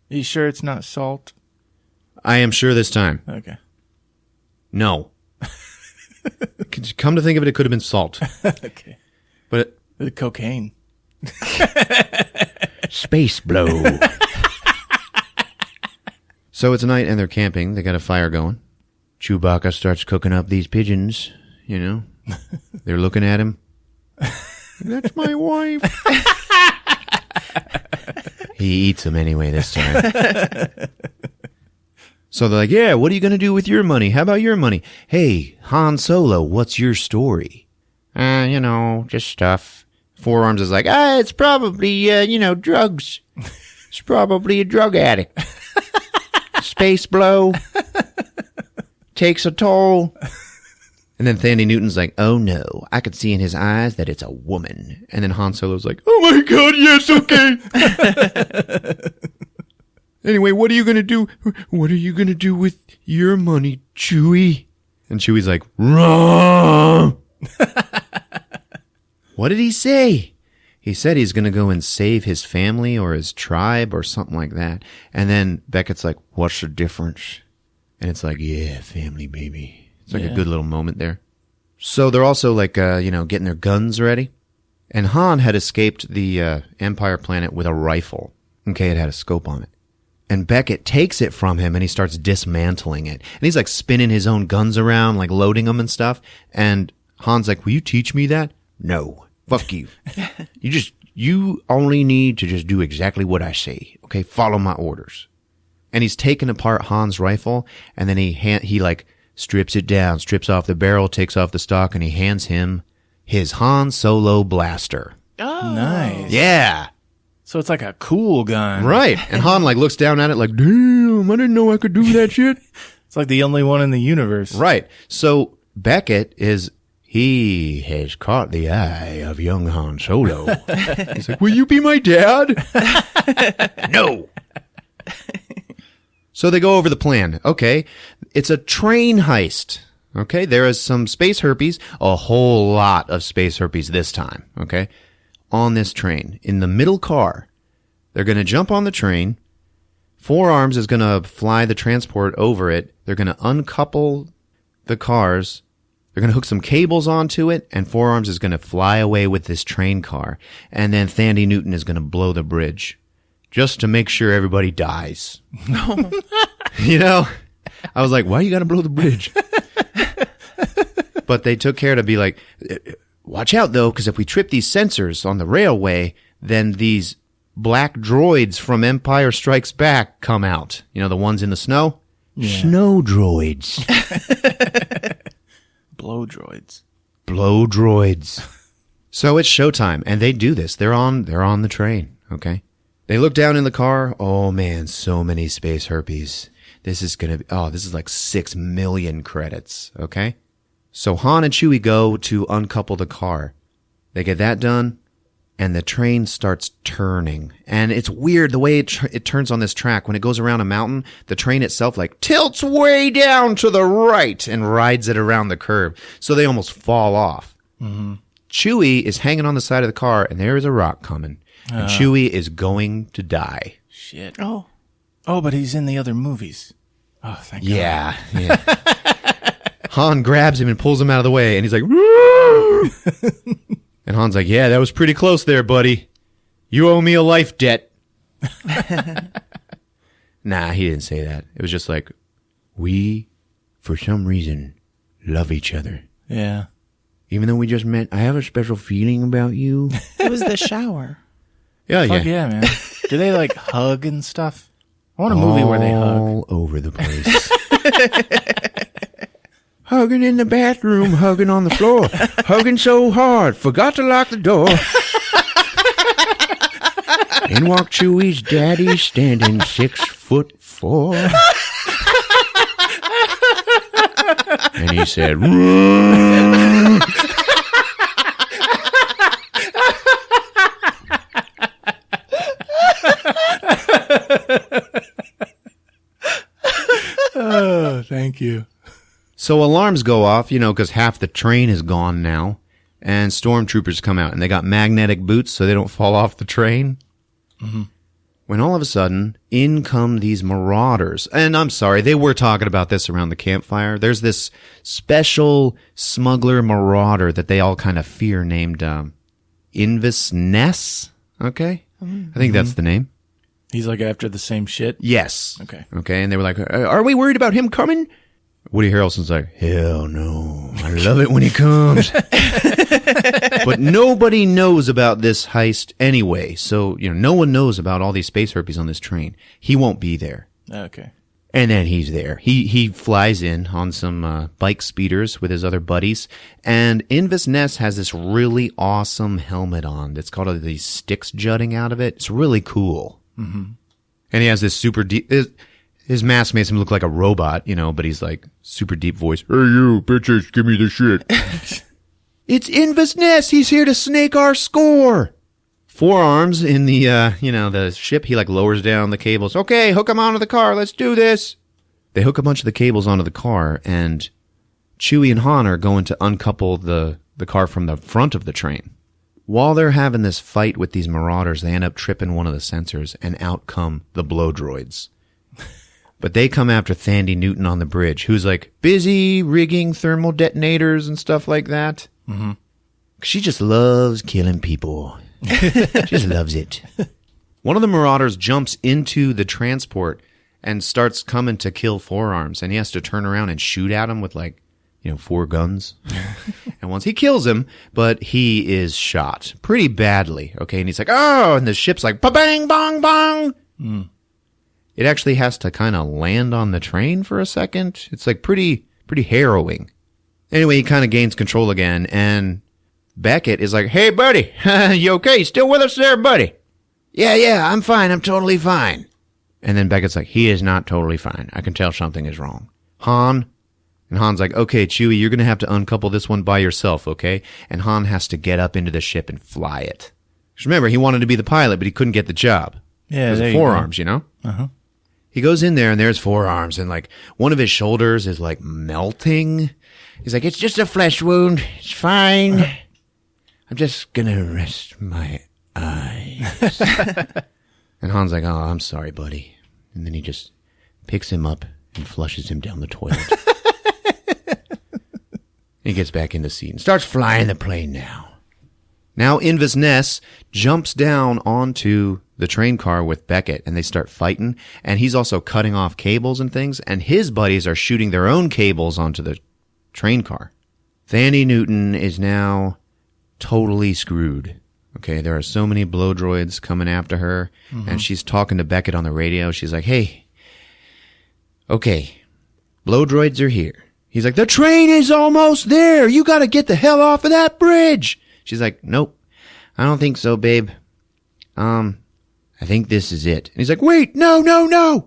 you sure it's not salt? I am sure this time. Okay. No. Come to think of it, it could have been salt. Okay. But the cocaine. Space blow. So it's night and they're camping. They got a fire going. Chewbacca starts cooking up these pigeons, you know. They're looking at him. That's my wife. He eats them anyway this time. So they're like, yeah, what are you going to do with your money? How about your money? Hey, Han Solo, what's your story? You know, just stuff. Four Arms is like, it's probably, drugs. It's probably a drug addict. Space blow. Takes a toll. And then Thandie Newton's like, oh no, I could see in his eyes that it's a woman. And then Han Solo's like, oh my God, yes, okay. Anyway, what are you going to do? What are you going to do with your money, Chewie? And Chewie's like, wrong. What did he say? He said he's going to go and save his family or his tribe or something like that. And then Beckett's like, what's the difference? And it's like, yeah, family, baby. It's like a good little moment there. So they're also like, getting their guns ready. And Han had escaped the Empire planet with a rifle. Okay, it had a scope on it. And Beckett takes it from him and he starts dismantling it. And he's like spinning his own guns around, like loading them and stuff. And Han's like, will you teach me that? No. Fuck you. You only need to just do exactly what I say. Okay, follow my orders. And he's taking apart Han's rifle and then he like strips it down, strips off the barrel, takes off the stock, and he hands him his Han Solo blaster. Oh. Nice. Yeah. So it's like a cool gun. Right. And Han like looks down at it like, damn, I didn't know I could do that shit. It's like the only one in the universe. Right. So Beckett he has caught the eye of young Han Solo. He's like, will you be my dad? No. So they go over the plan. Okay. It's a train heist. Okay. There is some space herpes, a whole lot of space herpes this time. Okay. On this train, in the middle car, they're going to jump on the train. Four Arms is going to fly the transport over it. They're going to uncouple the cars. They're going to hook some cables onto it, and Four Arms is going to fly away with this train car. And then Thandie Newton is going to blow the bridge just to make sure everybody dies. You know? I was like, why you got to blow the bridge? But they took care to be like, watch out, though, because if we trip these sensors on the railway, then these black droids from Empire Strikes Back come out. You know, the ones in the snow? Yeah. Snow droids. Blow droids. Blow droids. So it's showtime, and they do this. They're on the train, okay? They look down in the car. Oh, man, so many space herpes. This is like 6 million credits, okay? So Han and Chewie go to uncouple the car. They get that done, and the train starts turning. And it's weird the way it turns on this track. When it goes around a mountain, the train itself like tilts way down to the right and rides it around the curve. So they almost fall off. Mm-hmm. Chewie is hanging on the side of the car, and there is a rock coming. And Chewie is going to die. Shit. Oh, but he's in the other movies. Oh, thank God. Yeah. Han grabs him and pulls him out of the way, and he's like, woo! And Han's like, yeah, that was pretty close there, buddy. You owe me a life debt. Nah, he didn't say that. It was just like, we, for some reason, love each other. Yeah. Even though we just met, I have a special feeling about you. It was the shower. Fuck yeah, man. Do they like hug and stuff? I want a movie where they hug. All over the place. Hugging in the bathroom, hugging on the floor, hugging so hard, forgot to lock the door. In walked Chewie's daddy, standing 6'4". And he said, oh, thank you. So alarms go off, because half the train is gone now, and stormtroopers come out, and they got magnetic boots so they don't fall off the train. Mm-hmm. When all of a sudden, in come these marauders. And I'm sorry, they were talking about this around the campfire. There's this special smuggler marauder that they all kind of fear named Invis Ness. Okay? Mm-hmm. I think that's the name. He's like after the same shit? Yes. Okay. Okay, and they were like, are we worried about him coming? Woody Harrelson's like, hell no. I love it when he comes. But nobody knows about this heist anyway. So, no one knows about all these space herpes on this train. He won't be there. Okay. And then he's there. He flies in on some bike speeders with his other buddies. And Invis Ness has this really awesome helmet on that's got all these sticks jutting out of it. It's really cool. Mm-hmm. And he has this super deep... His mask makes him look like a robot, but he's like super deep voice. Hey, you bitches, give me the shit. It's Invis Ness. He's here to snake our score. 4 arms in the, the ship. He like lowers down the cables. Okay, hook them onto the car. Let's do this. They hook a bunch of the cables onto the car, and Chewie and Han are going to uncouple the car from the front of the train. While they're having this fight with these marauders, they end up tripping one of the sensors, and out come the blow droids. But they come after Thandie Newton on the bridge, who's like busy rigging thermal detonators and stuff like that. Mm-hmm. She just loves killing people. Just loves it. One of the marauders jumps into the transport and starts coming to kill 4 arms, and he has to turn around and shoot at him with 4 guns. And once he kills him, but he is shot pretty badly. Okay, and he's like, oh, and the ship's like, ba-bang, bong, bong. Mm. It actually has to kind of land on the train for a second. It's like pretty harrowing. Anyway, he kind of gains control again, and Beckett is like, hey, buddy, you okay? Still with us there, buddy? Yeah, I'm fine. I'm totally fine. And then Beckett's like, he is not totally fine. I can tell something is wrong. Han? And Han's like, okay, Chewie, you're going to have to uncouple this one by yourself, okay? And Han has to get up into the ship and fly it. Because remember, he wanted to be the pilot, but he couldn't get the job. Yeah, there 4 arms, Uh-huh. He goes in there, and there's 4 arms, and one of his shoulders is melting. He's like, it's just a flesh wound. It's fine. I'm just gonna rest my eyes. And Han's like, oh, I'm sorry, buddy. And then he just picks him up and flushes him down the toilet. He gets back in the seat and starts flying the plane now. Now Invis Ness jumps down onto the train car with Beckett, and they start fighting, and he's also cutting off cables and things, and his buddies are shooting their own cables onto the train car. Thandie Newton is now totally screwed. Okay, there are so many blow droids coming after her, and she's talking to Beckett on the radio. She's like, hey, okay, blow droids are here. He's like, the train is almost there. You got to get the hell off of that bridge. She's like, nope, I don't think so, babe. I think this is it. And he's like, wait, no. And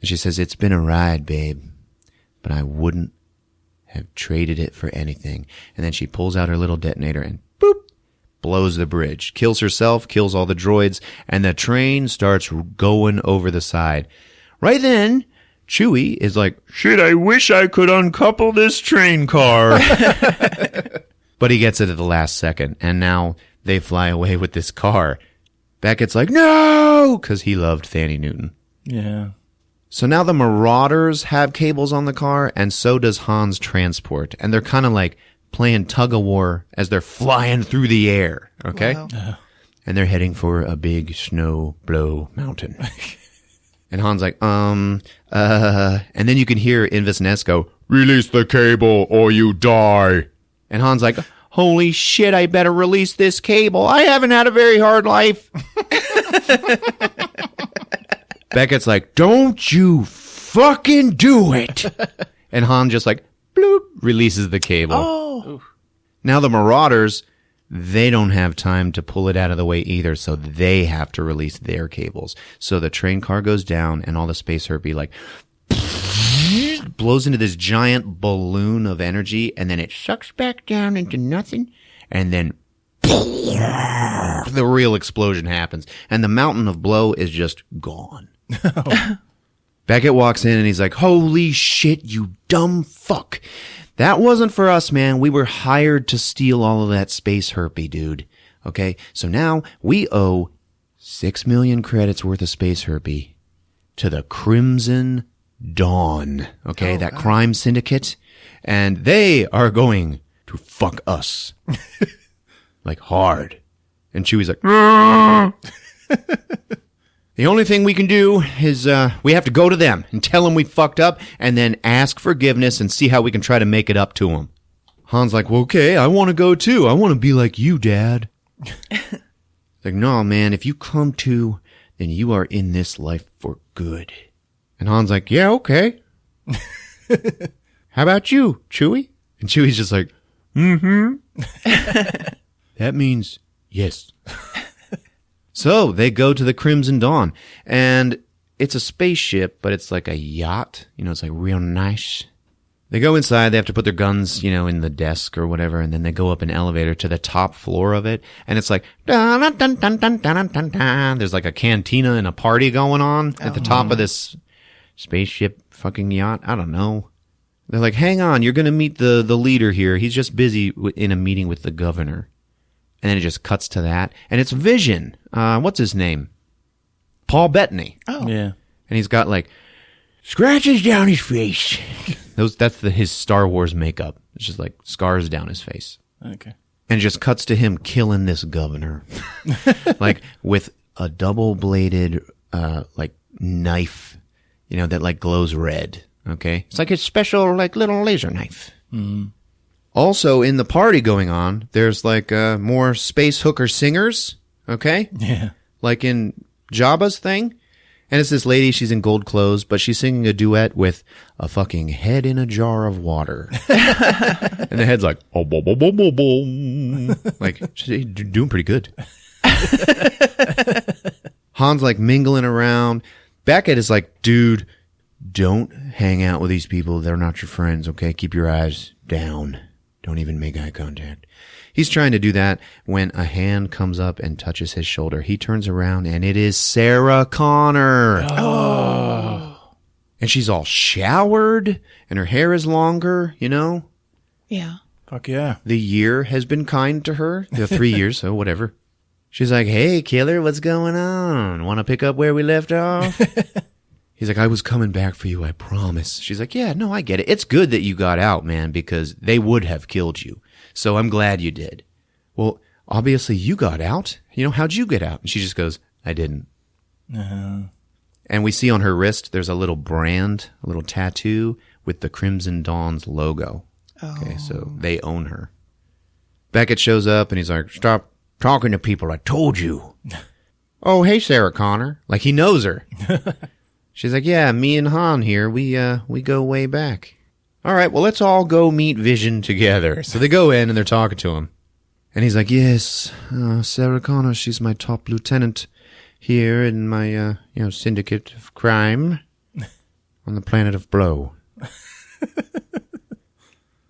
she says, it's been a ride, babe, but I wouldn't have traded it for anything. And then she pulls out her little detonator and boop, blows the bridge, kills herself, kills all the droids, and the train starts going over the side. Right then, Chewie is like, shit, I wish I could uncouple this train car. But he gets it at the last second, and now they fly away with this car. Beckett's like, no, because he loved Thandie Newton. Yeah. So now the Marauders have cables on the car, and so does Han's transport. And they're kind of playing tug-of-war as they're flying through the air, okay? Wow. And they're heading for a big snow blow mountain. And Han's like, and then you can hear Invis Ness go, release the cable or you die. And Han's like, holy shit, I better release this cable. I haven't had a very hard life. Beckett's like, don't you fucking do it. And Han just bloop, releases the cable. Oh. Now the Marauders, they don't have time to pull it out of the way either, so they have to release their cables. So the train car goes down, and all the space herpy blows into this giant balloon of energy, and then it sucks back down into nothing, and then the real explosion happens, and the mountain of blow is just gone. Beckett walks in, and he's like, holy shit, you dumb fuck. That wasn't for us, man. We were hired to steal all of that space herpy, dude. Okay, so now we owe 6 million credits worth of space herpy to the Crimson Dawn, okay, that crime syndicate, and they are going to fuck us. Hard. And Chewie's like, The only thing we can do is we have to go to them and tell them we fucked up and then ask forgiveness and see how we can try to make it up to them. Han's like, well, okay, I want to go too. I want to be like you, Dad. Like, no, man, if you come to, then you are in this life for good. And Han's like, yeah, okay. How about you, Chewie? And Chewie's just like, mm-hmm. That means yes. So they go to the Crimson Dawn, and it's a spaceship, but it's like a yacht. You know, it's like real nice. They go inside, they have to put their guns, you know, in the desk or whatever, and then they go up an elevator to the top floor of it, and it's like, dun, dun, dun, dun, dun, dun, dun, dun. There's like a cantina and a party going on at the top of this spaceship fucking yacht. I don't know. They're like, hang on, you're going to meet the leader here. He's just busy in a meeting with the governor. And then it just cuts to that. And it's Vision. What's his name? Paul Bettany. Oh. Yeah. And he's got like scratches down his face. That's his Star Wars makeup. It's just like scars down his face. Okay. And it just cuts to him killing this governor. Like with a double-bladed like knife, you know, that like glows red. Okay? It's like a special like little laser knife. Mm-hmm. Also, in the party going on, there's like more space hooker singers, okay? Yeah. Like in Jabba's thing. And it's this lady, she's in gold clothes, but she's singing a duet with a fucking head in a jar of water. And the head's like, oh, boom, boom, boom, boom, boom. Like, she's doing pretty good. Han's like mingling around. Beckett is like, dude, don't hang out with these people. They're not your friends, okay? Keep your eyes down. Don't even make eye contact. He's trying to do that when a hand comes up and touches his shoulder. He turns around and it is Sarah Connor. Oh. And she's all showered and her hair is longer, you know? Yeah. Fuck yeah. The year has been kind to her. The 3 years, so whatever. She's like, hey, killer, what's going on? Want to pick up where we left off? He's like, I was coming back for you, I promise. She's like, yeah, no, I get it. It's good that you got out, man, because they would have killed you. So I'm glad you did. Well, obviously you got out. You know, how'd you get out? And she just goes, I didn't. Uh-huh. And we see on her wrist, there's a little brand, a little tattoo with the Crimson Dawn's logo. Oh. Okay, so they own her. Beckett shows up and he's like, stop talking to people. I told you. Oh, hey, Sarah Connor. Like he knows her. She's like, yeah, me and Han here, we go way back. All right, well, let's all go meet Vision together. So they go in and they're talking to him. And he's like, yes, Sarah Connor, she's my top lieutenant here in my, syndicate of crime on the planet of Blow.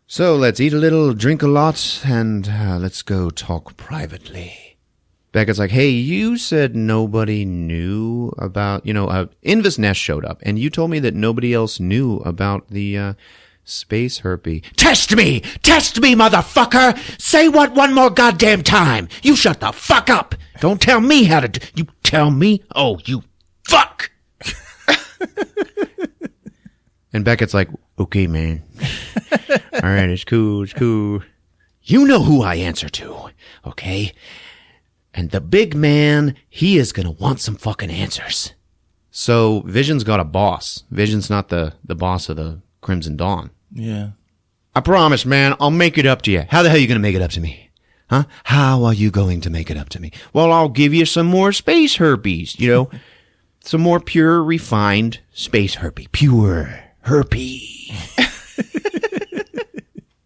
So let's eat a little, drink a lot, and let's go talk privately. Beckett's like, hey, you said nobody knew about, Invis Nest showed up, and you told me that nobody else knew about the space herpy. Test me, motherfucker! Say what one more goddamn time! You shut the fuck up! Don't tell me how to do. You tell me? Oh, you fuck! And Beckett's like, okay, man. All right, it's cool. You know who I answer to, okay? And the big man, he is going to want some fucking answers. So Vision's got a boss. Vision's not the boss of the Crimson Dawn. Yeah. I promise, man, I'll make it up to you. How the hell are you going to make it up to me? Huh? How are you going to make it up to me? Well, I'll give you some more space herpes, some more pure, refined space herpes. Pure herpes.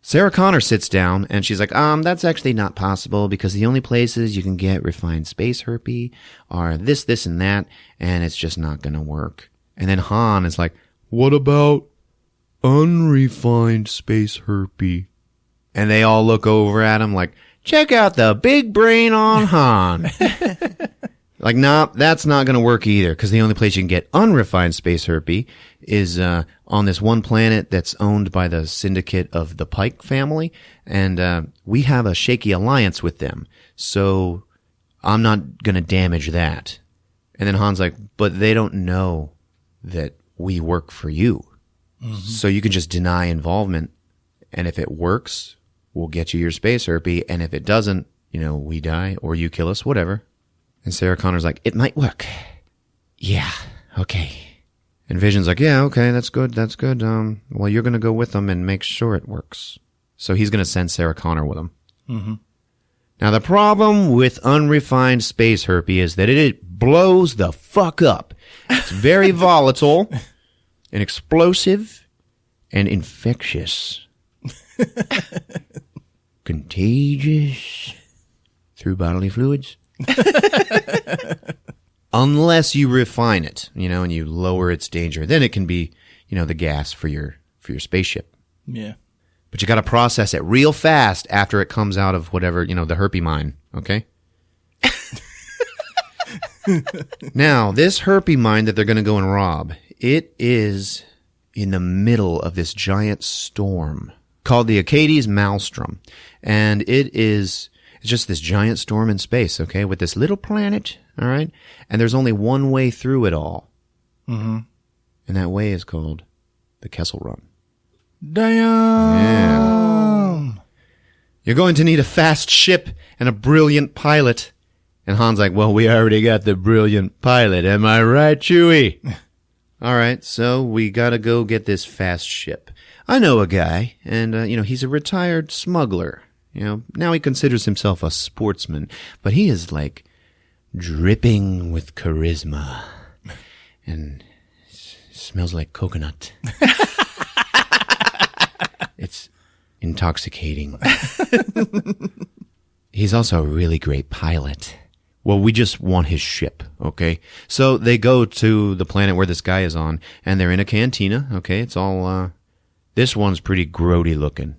Sarah Connor sits down and she's like, that's actually not possible because the only places you can get refined space herpes are this, and that, and it's just not going to work. And then Han is like, what about unrefined space herpes? And they all look over at him like, check out the big brain on Han. Like, nah, that's not going to work either because the only place you can get unrefined space herpes is on this one planet that's owned by the syndicate of the Pike family, and we have a shaky alliance with them, so I'm not going to damage that. And then Han's like, but they don't know that we work for you, so you can just deny involvement, and if it works, we'll get you your space herpes, and if it doesn't, we die or you kill us, whatever. And Sarah Connor's like, it might work. yeah, okay. And Vision's like, yeah, okay, that's good. Well, you're going to go with them and make sure it works. So he's going to send Sarah Connor with him. Mm-hmm. Now, the problem with unrefined space herpy is that it blows the fuck up. It's very volatile and explosive and infectious. Contagious through bodily fluids. Unless you refine it, and you lower its danger. Then it can be, the gas for your spaceship. Yeah. But you got to process it real fast after it comes out of whatever, the herpy mine, okay? Now, this herpy mine that they're going to go and rob, it is in the middle of this giant storm called the Acades Maelstrom. And it's just this giant storm in space, okay, with this little planet, all right? And there's only one way through it all. Mm-hmm. And that way is called the Kessel Run. Damn. Yeah. You're going to need a fast ship and a brilliant pilot. And Han's like, well, we already got the brilliant pilot. Am I right, Chewie? All right, so we got to go get this fast ship. I know a guy, and, he's a retired smuggler. Now he considers himself a sportsman, but he is like dripping with charisma and smells like coconut. It's intoxicating. He's also a really great pilot. Well, we just want his ship, okay? So they go to the planet where this guy is on, and they're in a cantina, okay? It's all, this one's pretty grody looking,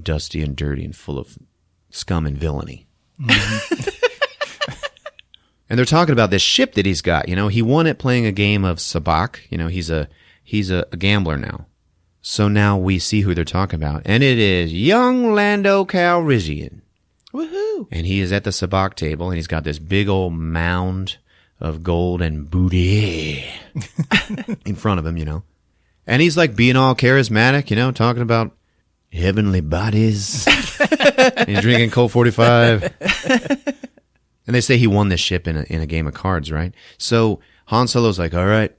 dusty and dirty and full of scum and villainy. Mm-hmm. And they're talking about this ship that he's got. He won it playing a game of sabacc. He's a gambler now. So now we see who they're talking about. And it is young Lando Calrissian. Woohoo! And he is at the sabacc table, and he's got this big old mound of gold and booty in front of him, And he's like being all charismatic, talking about heavenly bodies. He's drinking Colt 45. And they say he won this ship in a game of cards, right? So Han Solo's like, all right,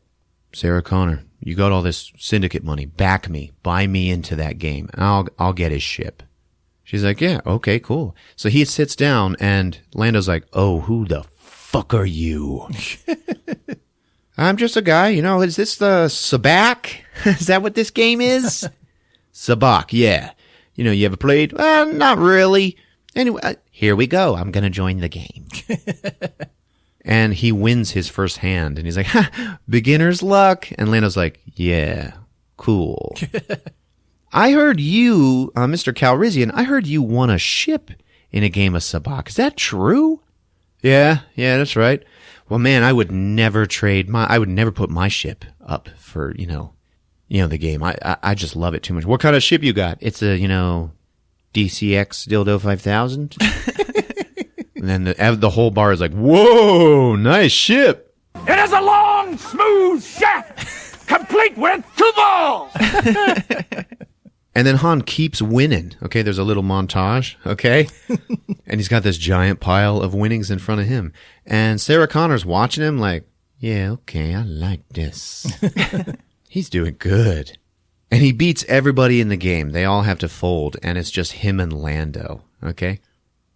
Sarah Connor, you got all this syndicate money. Back me. Buy me into that game. And I'll get his ship. She's like, yeah, okay, cool. So he sits down, and Lando's like, oh, who the fuck are you? I'm just a guy, is this the sabacc? Is that what this game is? Sabacc, yeah. You ever played? Not really. Anyway, here we go. I'm going to join the game. And he wins his first hand, and he's like, ha, beginner's luck. And Lando's like, yeah, cool. I heard you, Mr. Calrissian, I heard you won a ship in a game of sabacc. Is that true? Yeah, that's right. Well, man, I would never put my ship up for, the game. I just love it too much. What kind of ship you got? It's a, DCX Dildo 5000. And then the whole bar is like, whoa, nice ship. It is a long, smooth shaft, complete with two balls. And then Han keeps winning. Okay, there's a little montage, okay? And he's got this giant pile of winnings in front of him. And Sarah Connor's watching him like, yeah, okay, I like this. He's doing good. And he beats everybody in the game. They all have to fold, and it's just him and Lando, okay?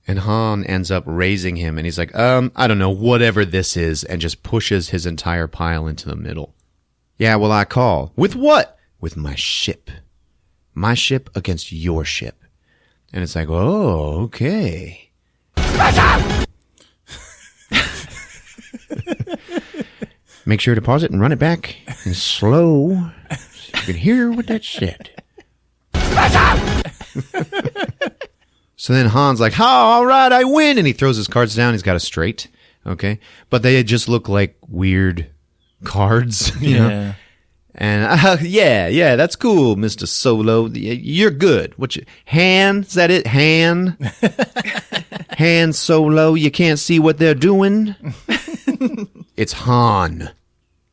And Han ends up raising him, and he's like, I don't know, whatever this is, and just pushes his entire pile into the middle. Yeah, well, I call. With what? With my ship. My ship against your ship. And it's like, oh, okay. Make sure to pause it and run it back and slow so you can hear what that said. So then Han's like, oh, all right, I win. And he throws his cards down. He's got a straight. Okay. But they just look like weird cards, you know? And yeah, that's cool, Mr. Solo. You're good. Han? Is that it? Han? Han Solo. You can't see what they're doing. It's Han.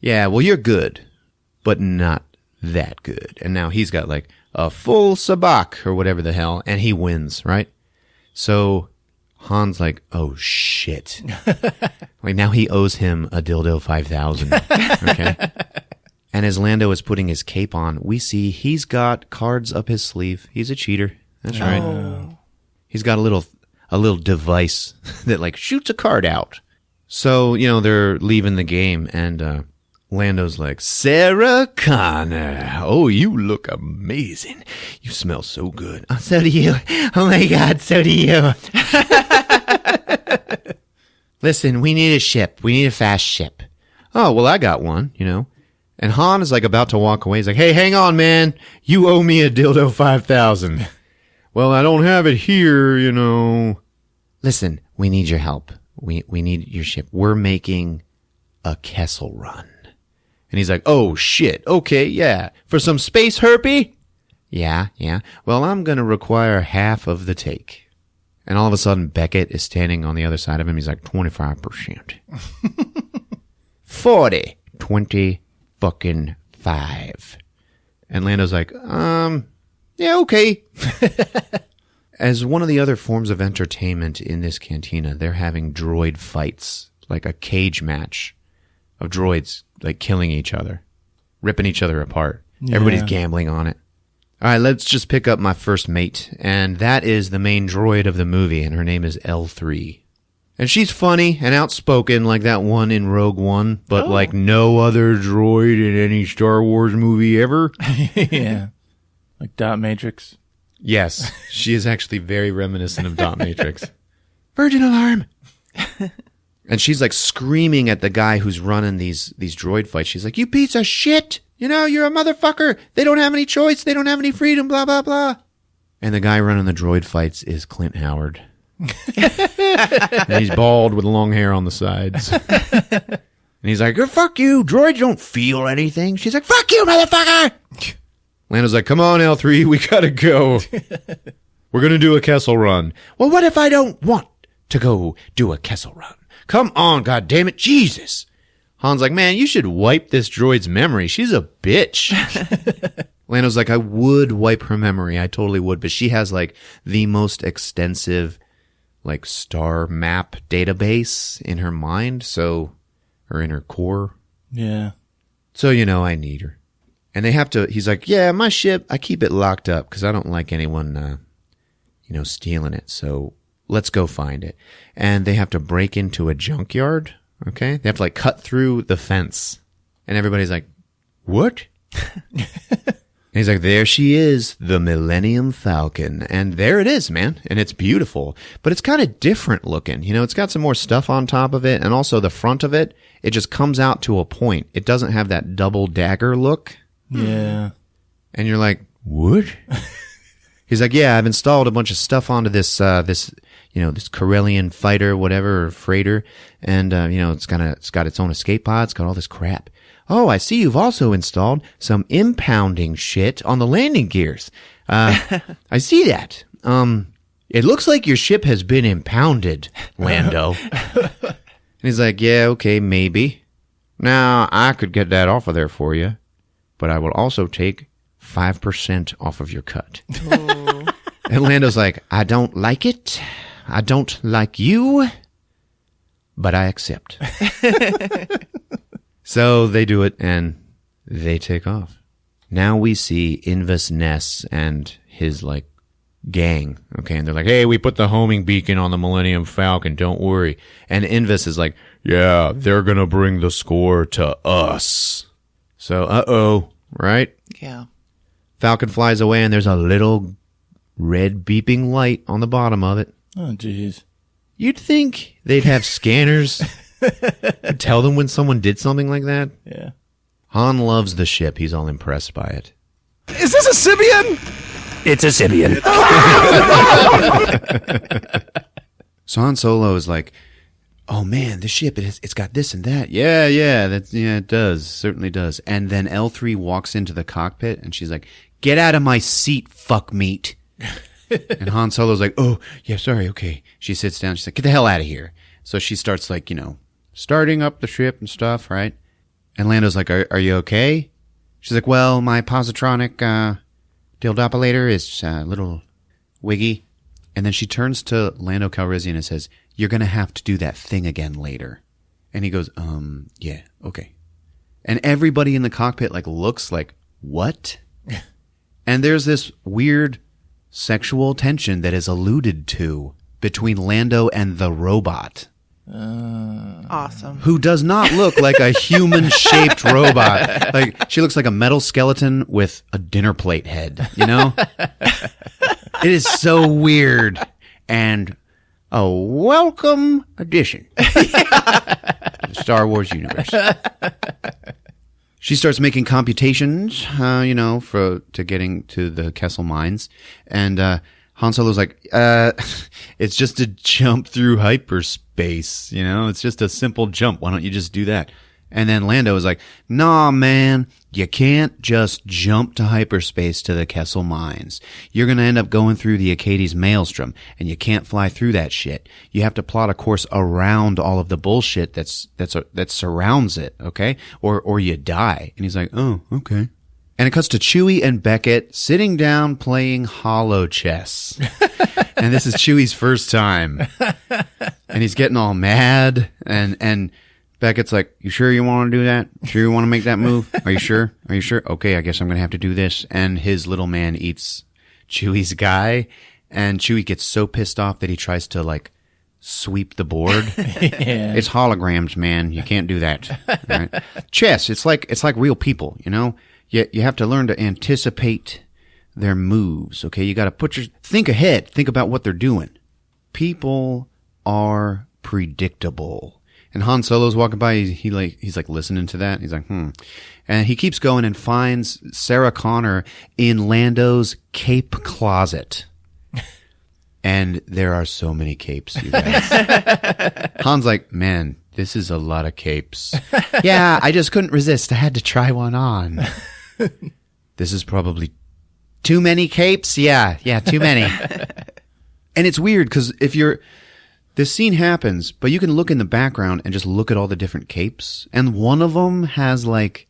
Yeah, well, you're good, but not that good. And now he's got like a full sabacc or whatever the hell, and he wins, right? So Han's like, oh shit. Like now he owes him a dildo 5,000. Okay. And as Lando is putting his cape on, we see he's got cards up his sleeve. He's a cheater. That's right. He's got a little device that like shoots a card out. So, they're leaving the game and Lando's like, Sarah Connor. Oh, you look amazing. You smell so good. Oh, so do you. Oh my God, so do you. Listen, we need a ship. We need a fast ship. Oh, well, I got one, And Han is like about to walk away. He's like, hey, hang on, man. You owe me a dildo 5,000. Well, I don't have it here, Listen, we need your help. We need your ship. We're making a Kessel Run. And he's like, oh, shit. Okay, yeah. For some space herpy? Yeah. Well, I'm going to require half of the take. And all of a sudden, Beckett is standing on the other side of him. He's like, 25%. 40. 20 fucking 5. And Lando's like, yeah, okay. As one of the other forms of entertainment in this cantina, they're having droid fights, like a cage match of droids, like killing each other, ripping each other apart. Yeah. Everybody's gambling on it. All right, let's just pick up my first mate, and that is the main droid of the movie, and her name is L3. And she's funny and outspoken like that one in Rogue One, but like no other droid in any Star Wars movie ever. Yeah. Like Dot Matrix. Yes, she is actually very reminiscent of Dot Matrix. Virgin alarm! And she's like screaming at the guy who's running these droid fights. She's like, you piece of shit! You're a motherfucker! They don't have any choice, they don't have any freedom, blah, blah, blah. And the guy running the droid fights is Clint Howard. And he's bald with long hair on the sides. And he's like, fuck you, droids don't feel anything. She's like, fuck you, motherfucker! Lando's like, come on, L3, we gotta go. We're gonna do a Kessel Run. Well, what if I don't want to go do a Kessel Run? Come on, goddammit, Jesus. Han's like, man, you should wipe this droid's memory. She's a bitch. Lando's like, I would wipe her memory. I totally would. But she has like the most extensive like star map database in her mind. Or in her core. Yeah. So, I need her. And they have to, he's like, yeah, my ship, I keep it locked up because I don't like anyone, stealing it. So let's go find it. And they have to break into a junkyard. Okay. They have to like cut through the fence. And everybody's like, what? And he's like, there she is, the Millennium Falcon. And there it is, man. And it's beautiful, but it's kind of different looking. It's got some more stuff on top of it. And also the front of it, it just comes out to a point. It doesn't have that double dagger look. Yeah. And you're like, what? He's like, yeah, I've installed a bunch of stuff onto this Corellian fighter, whatever, or freighter. And, it's got its own escape pod. It's got all this crap. Oh, I see you've also installed some impounding shit on the landing gears. I see that. It looks like your ship has been impounded, Lando. And he's like, yeah, okay, maybe. Now, I could get that off of there for you, but I will also take 5% off of your cut. Oh. And Lando's like, I don't like it. I don't like you, but I accept. So they do it, and they take off. Now we see Invis Ness and his, gang. Okay, and they're like, hey, we put the homing beacon on the Millennium Falcon, don't worry. And Invis is like, yeah, they're gonna bring the score to us. So, uh-oh, right? Yeah. Falcon flies away, and there's a little red beeping light on the bottom of it. Oh, jeez. You'd think they'd have scanners tell them when someone did something like that. Yeah. Han loves the ship. He's all impressed by it. Is this a Sibian? It's a Sibian. So Han Solo is like, oh man, the ship, it's got this and that. Yeah, it does. Certainly does. And then L3 walks into the cockpit and she's like, get out of my seat, fuck meat. And Han Solo's like, oh, yeah, sorry, okay. She sits down. She's like, get the hell out of here. So she starts starting up the ship and stuff, right? And Lando's like, are you okay? She's like, well, my positronic dildopilator is a little wiggy. And then she turns to Lando Calrissian and says, "You're going to have to do that thing again later." And he goes, yeah, okay. And everybody in the cockpit like looks like, what? And there's this weird sexual tension that is alluded to between Lando and the robot. Awesome. Who does not look like a human-shaped robot. Like, she looks like a metal skeleton with a dinner plate head, you know? It is so weird. And a welcome addition to the Star Wars universe. She starts making computations, to getting to the Kessel Mines. And Han Solo's like, it's just a jump through hyperspace, it's just a simple jump. Why don't you just do that? And then Lando is like, nah, man, you can't just jump to hyperspace to the Kessel Mines. You're going to end up going through the Acades Maelstrom, and you can't fly through that shit. You have to plot a course around all of the bullshit that surrounds it, okay? Or you die. And he's like, oh, okay. And it cuts to Chewie and Beckett sitting down playing holo chess. And this is Chewie's first time. And he's getting all mad. And Beckett's like, you sure you want to do that? Sure you want to make that move? Are you sure? Are you sure? Okay, I guess I'm going to have to do this. And his little man eats Chewie's guy. And Chewie gets so pissed off that he tries to, like, sweep the board. Yeah. It's holograms, man. You can't do that. All right? Chess, it's like real people, You have to learn to anticipate their moves, okay? You got to think ahead. Think about what they're doing. People are predictable. And Han Solo's walking by. He's like listening to that. He's like, And he keeps going and finds Sarah Connor in Lando's cape closet. And there are so many capes, you guys. Han's like, man, this is a lot of capes. Yeah, I just couldn't resist. I had to try one on. This is probably too many capes. Yeah, too many. And it's weird because this scene happens, but you can look in the background and just look at all the different capes. And one of them has like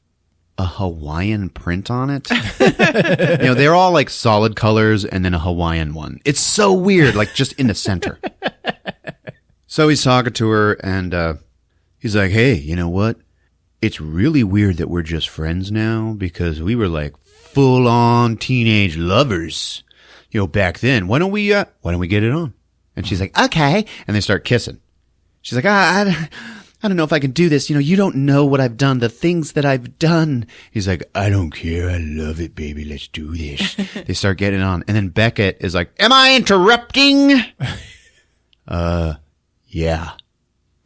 a Hawaiian print on it. They're all like solid colors and then a Hawaiian one. It's so weird, like just in the center. So he's talking to her and he's like, hey, you know what? It's really weird that we're just friends now because we were like full on teenage lovers, back then. Why don't we get it on? And she's like, okay. And they start kissing. She's like, I don't know if I can do this. You don't know what I've done, the things that I've done. He's like, I don't care. I love it, baby. Let's do this. They start getting on. And then Beckett is like, am I interrupting? Yeah.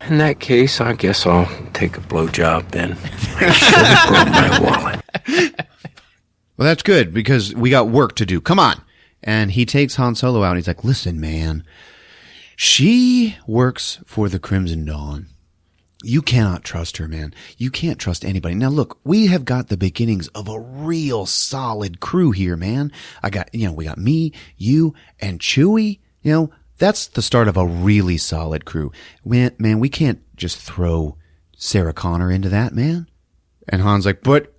In that case, I guess I'll take a blowjob then. I should have brought my wallet. Well, that's good because we got work to do. Come on. And he takes Han Solo out. And he's like, listen, man, she works for the Crimson Dawn. You cannot trust her, man. You can't trust anybody. Now, look, we have got the beginnings of a real solid crew here, man. We got me, you, and Chewie. That's the start of a really solid crew. Man, we can't just throw Sarah Connor into that, man. And Han's like, but,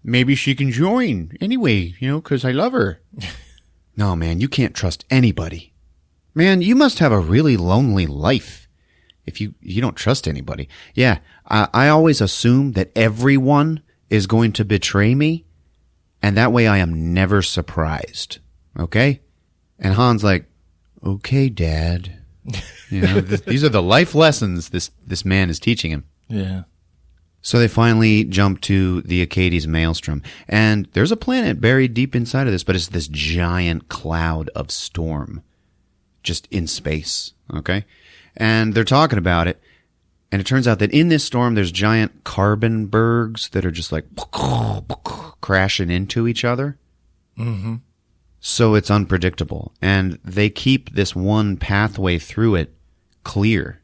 maybe she can join anyway, because I love her. No, man, you can't trust anybody. Man, you must have a really lonely life if you don't trust anybody. Yeah, I always assume that everyone is going to betray me, and that way I am never surprised. Okay? And Han's like, okay, Dad. These are the life lessons this man is teaching him. Yeah. So they finally jump to the Acades Maelstrom, and there's a planet buried deep inside of this, but it's this giant cloud of storm just in space, okay? And they're talking about it, and it turns out that in this storm, there's giant carbon bergs that are just like crashing into each other. Mm-hmm. So it's unpredictable, and they keep this one pathway through it clear,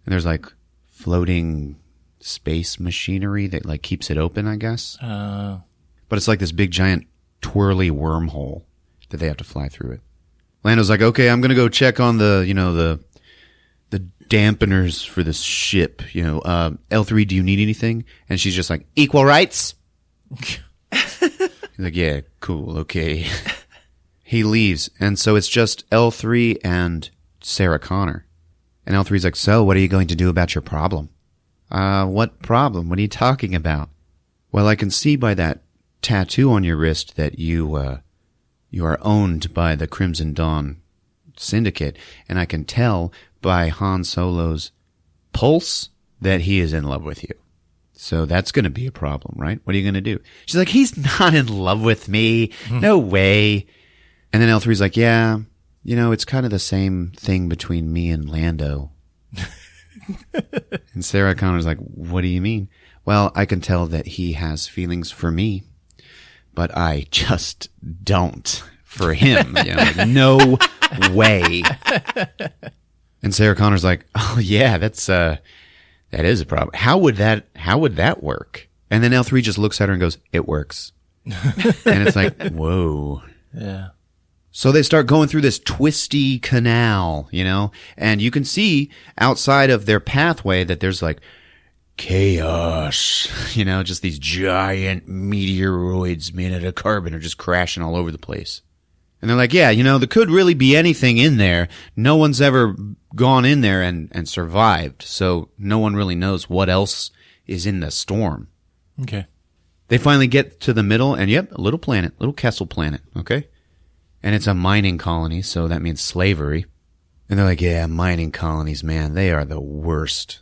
and there's like floating space machinery that like keeps it open, I guess. But it's like this big giant twirly wormhole that they have to fly through it. Lando's like, okay, I'm gonna go check on the dampeners for this ship. L3, do you need anything? And she's just like, equal rights. He's like, yeah, cool, okay. he leaves. And so it's just L3 and Sarah Connor. And L3's like, so what are you going to do about your problem? What problem? What are you talking about? Well, I can see by that tattoo on your wrist that you are owned by the Crimson Dawn Syndicate. And I can tell by Han Solo's pulse that he is in love with you. So that's going to be a problem, right? What are you going to do? She's like, he's not in love with me. No way. And then L3's like, yeah, it's kind of the same thing between me and Lando. And Sarah Connor's like, what do you mean? Well, I can tell that he has feelings for me, but I just don't for him. Like, no way. And Sarah Connor's like, oh yeah, that is a problem. How would that work? And then L3 just looks at her and goes, it works. And it's like, whoa. Yeah. So they start going through this twisty canal, and you can see outside of their pathway that there's like chaos, just these giant meteoroids made out of carbon are just crashing all over the place. And they're like, yeah, there could really be anything in there. No one's ever gone in there and survived. So no one really knows what else is in the storm. Okay. They finally get to the middle and yep, a little planet, little Kessel planet. Okay. And it's a mining colony. So that means slavery. And they're like, yeah, mining colonies, man, they are the worst.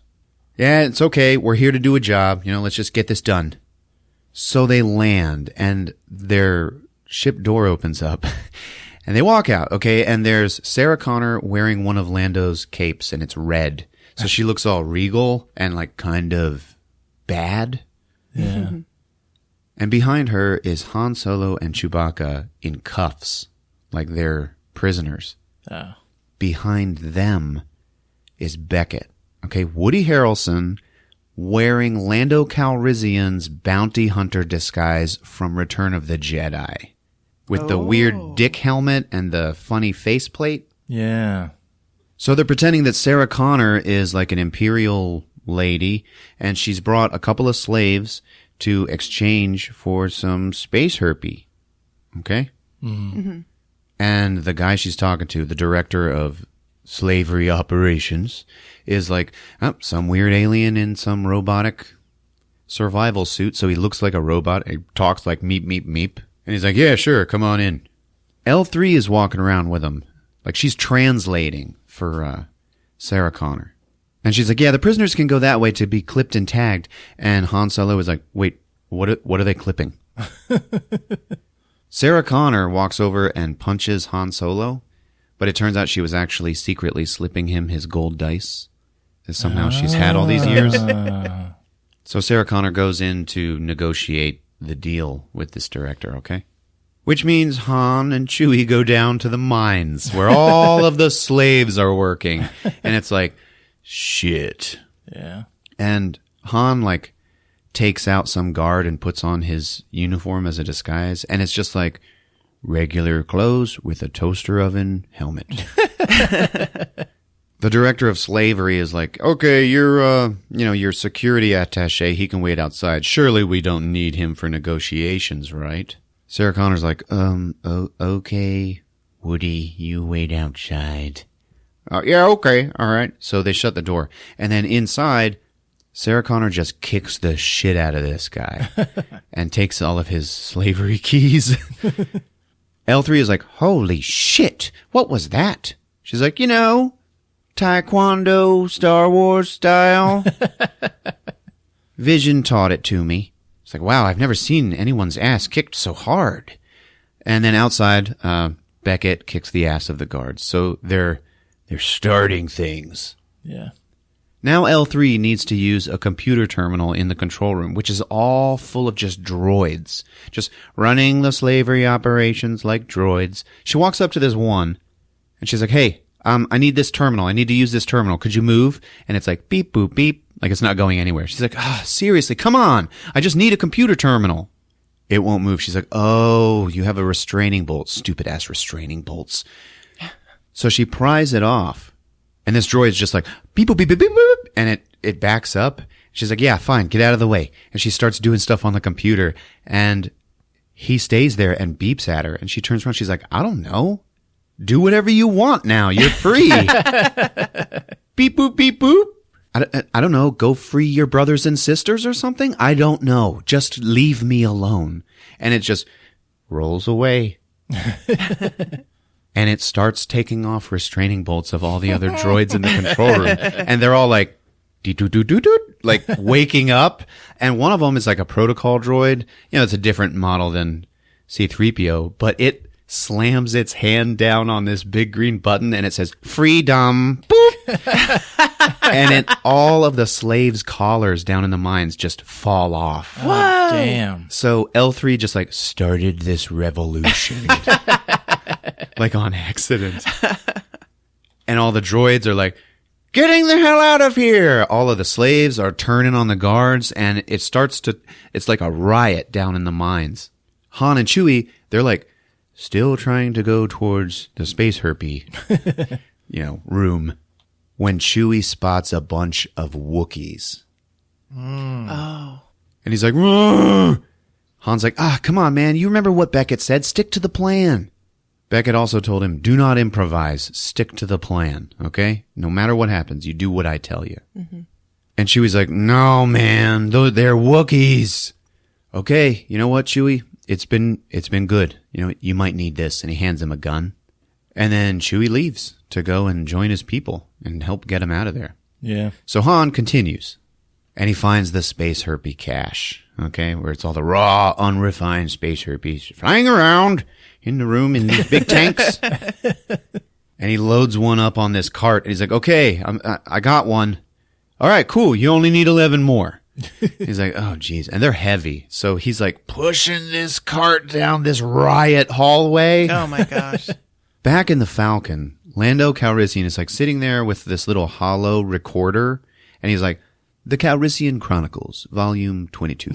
Yeah, it's okay. We're here to do a job. Let's just get this done. So they land and their ship door opens up and they walk out. Okay. And there's Sarah Connor wearing one of Lando's capes and it's red. So she looks all regal and like kind of bad. Yeah. And behind her is Han Solo and Chewbacca in cuffs, like they're prisoners. Oh. Behind them is Beckett. Okay. Woody Harrelson wearing Lando Calrissian's bounty hunter disguise from Return of the Jedi. With the weird dick helmet and the funny faceplate. Yeah. So they're pretending that Sarah Connor is like an imperial lady, and she's brought a couple of slaves to exchange for some space herpy. Okay? Mm-hmm. And the guy she's talking to, the director of slavery operations, is like, oh, some weird alien in some robotic survival suit, so he looks like a robot. He talks like meep, meep, meep. And he's like, yeah, sure, come on in. L3 is walking around with him. Like, she's translating for Sarah Connor. And she's like, yeah, the prisoners can go that way to be clipped and tagged. And Han Solo is like, wait, what are they clipping? Sarah Connor walks over and punches Han Solo. But it turns out she was actually secretly slipping him his gold dice. That somehow she's had all these years. So Sarah Connor goes in to negotiate the deal with this director, okay? Which means Han and Chewie go down to the mines where all of the slaves are working. And it's like, shit. Yeah. And Han, like, takes out some guard and puts on his uniform as a disguise. And it's just like regular clothes with a toaster oven helmet. The director of slavery is like, okay, your security attaché, he can wait outside. Surely we don't need him for negotiations, right? Sarah Connor's like, okay, Woody, you wait outside. Yeah, okay, all right. So they shut the door. And then inside, Sarah Connor just kicks the shit out of this guy and takes all of his slavery keys. L3 is like, holy shit, what was that? She's like, Taekwondo, Star Wars style. Vision taught it to me. It's like, wow, I've never seen anyone's ass kicked so hard. And then outside, Beckett kicks the ass of the guards. So they're starting things. Yeah. Now L3 needs to use a computer terminal in the control room, which is all full of just droids. Just running the slavery operations like droids. She walks up to this one, and she's like, hey, I need this terminal. I need to use this terminal. Could you move? And it's like, beep, boop, beep. Like it's not going anywhere. She's like, seriously, come on. I just need a computer terminal. It won't move. She's like, oh, you have a restraining bolt. Stupid ass restraining bolts. So she pries it off. And this droid's just like, beep, boop, beep, beep, beep, beep. And it backs up. She's like, yeah, fine. Get out of the way. And she starts doing stuff on the computer. And he stays there and beeps at her. And she turns around. She's like, I don't know. Do whatever you want now. You're free. Beep, boop, beep, boop. I don't know. Go free your brothers and sisters or something? I don't know. Just leave me alone. And it just rolls away. And it starts taking off restraining bolts of all the other droids in the control room. And they're all like, like waking up. And one of them is like a protocol droid. You know, it's a different model than C-3PO, but it slams its hand down on this big green button and it says, freedom. Boop. And all of the slaves' collars down in the mines just fall off. Oh, damn. So L3 just like started this revolution. Like on accident. And all the droids are like, getting the hell out of here. All of the slaves are turning on the guards and it's like a riot down in the mines. Han and Chewie, they're like still trying to go towards the space herpy, room. When Chewie spots a bunch of Wookiees. Oh. And he's like, "Rrr!" Han's like, come on, man. You remember what Beckett said? Stick to the plan. Beckett also told him, do not improvise. Stick to the plan, okay? No matter what happens, you do what I tell you. Mm-hmm. And Chewie's like, no, man. They're Wookiees. Okay, you know what, Chewie? It's been good. You might need this. And he hands him a gun. And then Chewie leaves to go and join his people and help get him out of there. Yeah. So Han continues, and he finds the space herpy cache, okay, where it's all the raw, unrefined space herpies flying around in the room in these big tanks. And he loads one up on this cart, and he's like, okay, I got one. All right, cool. You only need 11 more. He's like, oh, geez. And they're heavy. So he's like pushing this cart down this riot hallway. Oh, my gosh. Back in the Falcon, Lando Calrissian is like sitting there with this little hollow recorder, and he's like, The Calrissian Chronicles, Volume 22.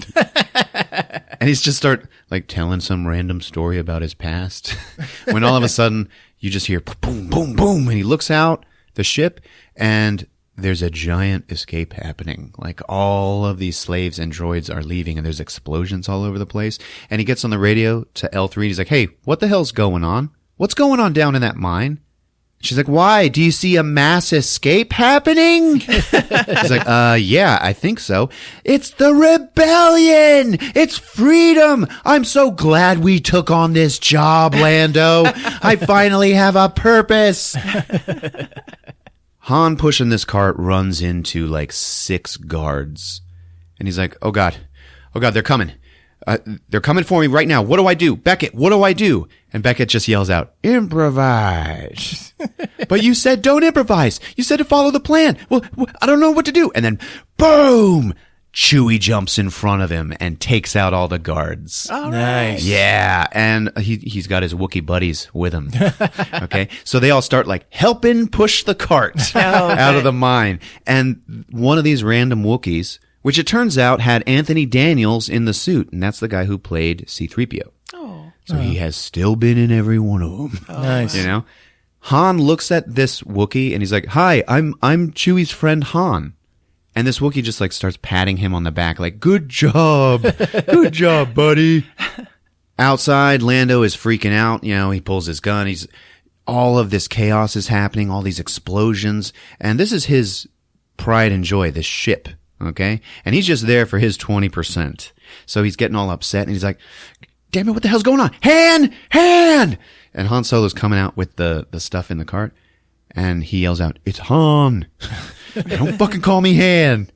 And he's just start like telling some random story about his past. When all of a sudden you just hear boom, boom, boom, and he looks out the ship, and there's a giant escape happening. Like all of these slaves and droids are leaving, and there's explosions all over the place. And he gets on the radio to L3. He's like, hey, what the hell's going on? What's going on down in that mine? She's like, why? Do you see a mass escape happening? He's like, yeah, I think so. It's the rebellion. It's freedom. I'm so glad we took on this job, Lando. I finally have a purpose. Han pushing this cart runs into like 6 guards. And he's like, oh God, they're coming. They're coming for me right now. What do I do? Beckett, what do I do? And Beckett just yells out, improvise. But you said don't improvise. You said to follow the plan. Well, I don't know what to do. And then, boom! Chewie jumps in front of him and takes out all the guards. All right. Nice. Yeah, and he's got his Wookiee buddies with him. Okay, so they all start like helping push the cart out of the mine. And one of these random Wookiees, which it turns out had Anthony Daniels in the suit, and that's the guy who played C-3PO. Oh. So he has still been in every one of them. Oh. Nice. You know? Han looks at this Wookiee and he's like, hi, I'm Chewie's friend Han. And this Wookiee just like starts patting him on the back like, good job. Good job, buddy. Outside, Lando is freaking out. You know, he pulls his gun. All of this chaos is happening, all these explosions. And this is his pride and joy, this ship. Okay? And he's just there for his 20%. So he's getting all upset and he's like, damn it, what the hell's going on? Han! And Han Solo's coming out with the stuff in the cart. And he yells out, it's Han! Don't fucking call me Han!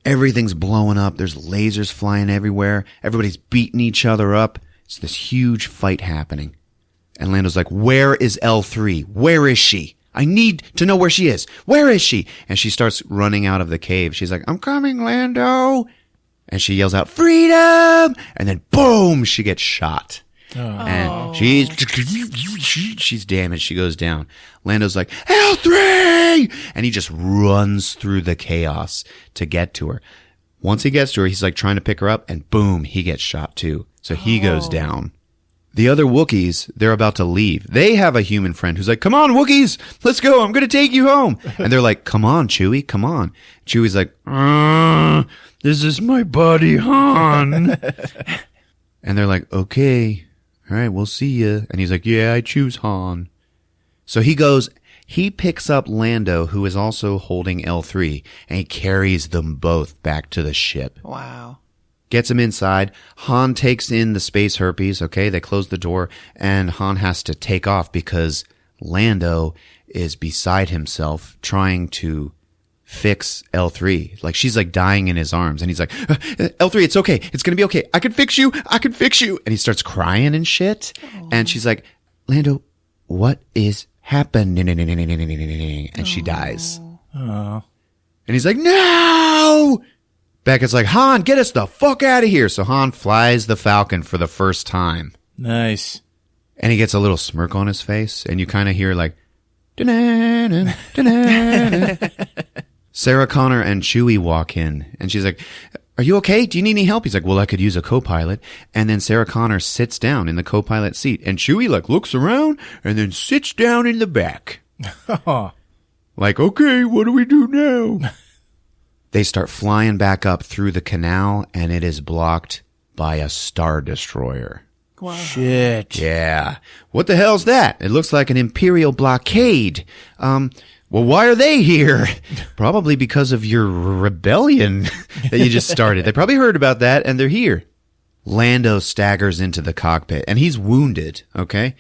Everything's blowing up. There's lasers flying everywhere. Everybody's beating each other up. It's this huge fight happening. And Lando's like, where is L3? Where is she? I need to know where she is. Where is she? And she starts running out of the cave. She's like, I'm coming, Lando. And she yells out, freedom! And then boom, she gets shot. Oh. And she's damaged. She goes down. Lando's like, L3! And he just runs through the chaos to get to her. Once he gets to her, he's like trying to pick her up, and boom, he gets shot too. So he goes down. The other Wookiees, they're about to leave. They have a human friend who's like, come on, Wookiees, let's go. I'm going to take you home. And they're like, come on, Chewie, come on. Chewie's like, this is my buddy, Han. And they're like, okay, all right, we'll see ya. And he's like, yeah, I choose Han. So he goes, he picks up Lando, who is also holding L3, and he carries them both back to the ship. Wow. Gets him inside. Han takes in the space herpes. Okay, they close the door, and Han has to take off because Lando is beside himself trying to fix L3. Like, she's like dying in his arms, and he's like, L3, it's okay. It's going to be okay. I can fix you. I can fix you. And he starts crying and shit. Aww. And she's like, Lando, what is happening? And she dies. Oh. And he's like, no! Beckett's like, Han, get us the fuck out of here. So Han flies the Falcon for the first time. Nice. And he gets a little smirk on his face, and you kind of hear like, da-na-na, da-na-na. Sarah Connor and Chewie walk in, and she's like, are you okay? Do you need any help? He's like, well, I could use a co-pilot. And then Sarah Connor sits down in the co-pilot seat, and Chewie like looks around and then sits down in the back. Like, okay, what do we do now? They start flying back up through the canal, and it is blocked by a Star Destroyer. Wow. Shit. Yeah. What the hell's that? It looks like an Imperial blockade. Well, why are they here? Probably because of your rebellion that you just started. They probably heard about that, and they're here. Lando staggers into the cockpit, and he's wounded, okay?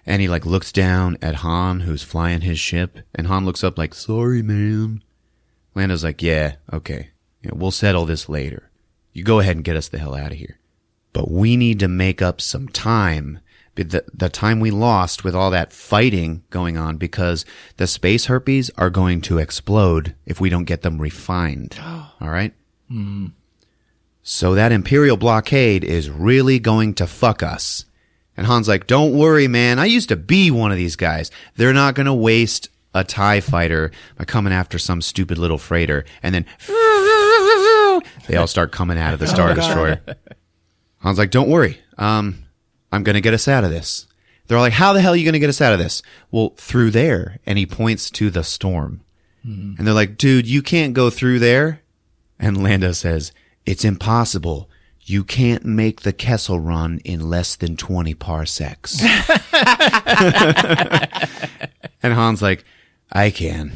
And he, like, looks down at Han, who's flying his ship, and Han looks up like, sorry, man. Lando's like, yeah, okay. We'll settle this later. You go ahead and get us the hell out of here. But we need to make up some time, the time we lost with all that fighting going on, because the space herpes are going to explode if we don't get them refined. All right? Mm. So that Imperial blockade is really going to fuck us. And Han's like, don't worry, man. I used to be one of these guys. They're not going to waste a TIE fighter by coming after some stupid little freighter. And then they all start coming out of the Star Destroyer. Han's like, don't worry. I'm going to get us out of this. They're all like, how the hell are you going to get us out of this? Well, through there. And he points to the storm. Mm. And they're like, dude, you can't go through there. And Lando says, it's impossible. You can't make the Kessel Run in less than 20 parsecs. And Han's like, I can.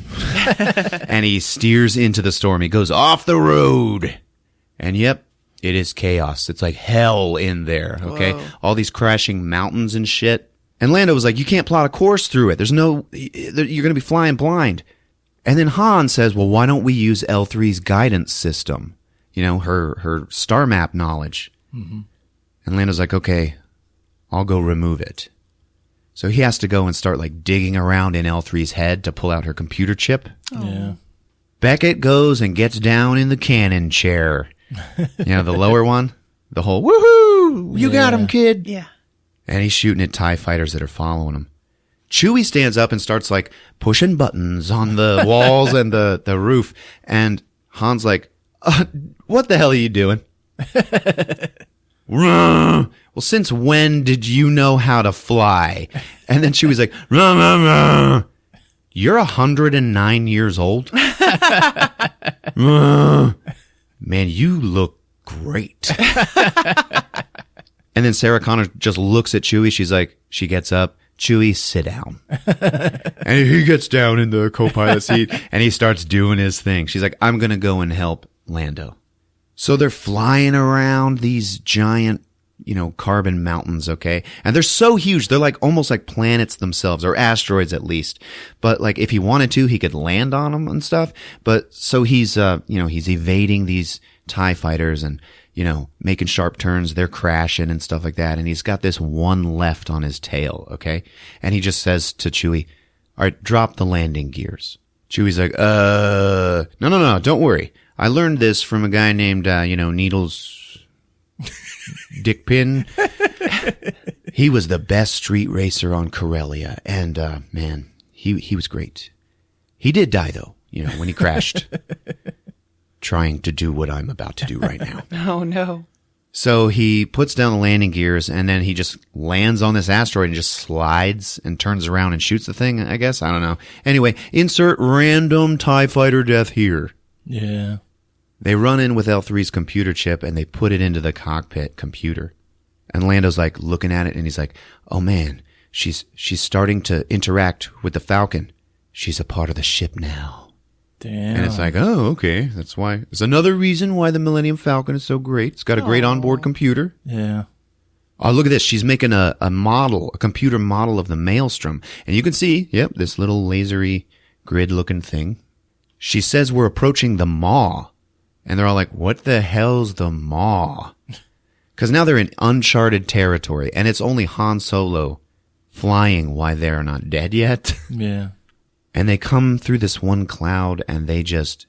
And he steers into the storm. He goes off the road. And yep, it is chaos. It's like hell in there, okay? Whoa. All these crashing mountains and shit. And Lando was like, you can't plot a course through it. There's no, you're going to be flying blind. And then Han says, well, why don't we use L3's guidance system? You know, her star map knowledge. Mm-hmm. And Lando's like, okay, I'll go remove it. So he has to go and start like digging around in L3's head to pull out her computer chip. Oh. Yeah. Beckett goes and gets down in the cannon chair. You know, the lower one? The whole, woohoo! You got him, kid! Yeah. And he's shooting at TIE fighters that are following him. Chewie stands up and starts like pushing buttons on the walls and the roof. And Han's like, what the hell are you doing? Well, since when did you know how to fly? And then Chewie's like, you're 109 years old? Man, you look great. And then Sarah Connor just looks at Chewie. She's like, she gets up. Chewie, sit down. And he gets down in the co-pilot seat and he starts doing his thing. She's like, I'm going to go and help Lando. So they're flying around these giant, you know, carbon mountains, okay? And they're so huge. They're like almost like planets themselves, or asteroids at least. But like if he wanted to, he could land on them and stuff. But so he's, he's evading these TIE fighters and, you know, making sharp turns. They're crashing and stuff like that. And he's got this one left on his tail, okay? And he just says to Chewie, all right, drop the landing gears. Chewie's like, no, don't worry. I learned this from a guy named, Needles Dickpin. He was the best street racer on Corellia. And, man, he was great. He did die, though, when he crashed. Trying to do what I'm about to do right now. Oh, no. So he puts down the landing gears, and then he just lands on this asteroid and just slides and turns around and shoots the thing, I guess. I don't know. Anyway, insert random TIE fighter death here. Yeah. They run in with L3's computer chip, and they put it into the cockpit computer. And Lando's like looking at it and he's like, oh man, she's starting to interact with the Falcon. She's a part of the ship now. Damn. And it's like, oh, okay. That's why. It's another reason why the Millennium Falcon is so great. It's got a great onboard computer. Yeah. Oh, look at this. She's making a computer model of the Maelstrom. And you can see, yep, this little lasery grid-looking thing. She says we're approaching the Maw. And they're all like, what the hell's the Maw? Because now they're in uncharted territory. And it's only Han Solo flying why they're not dead yet. Yeah. And they come through this one cloud and they just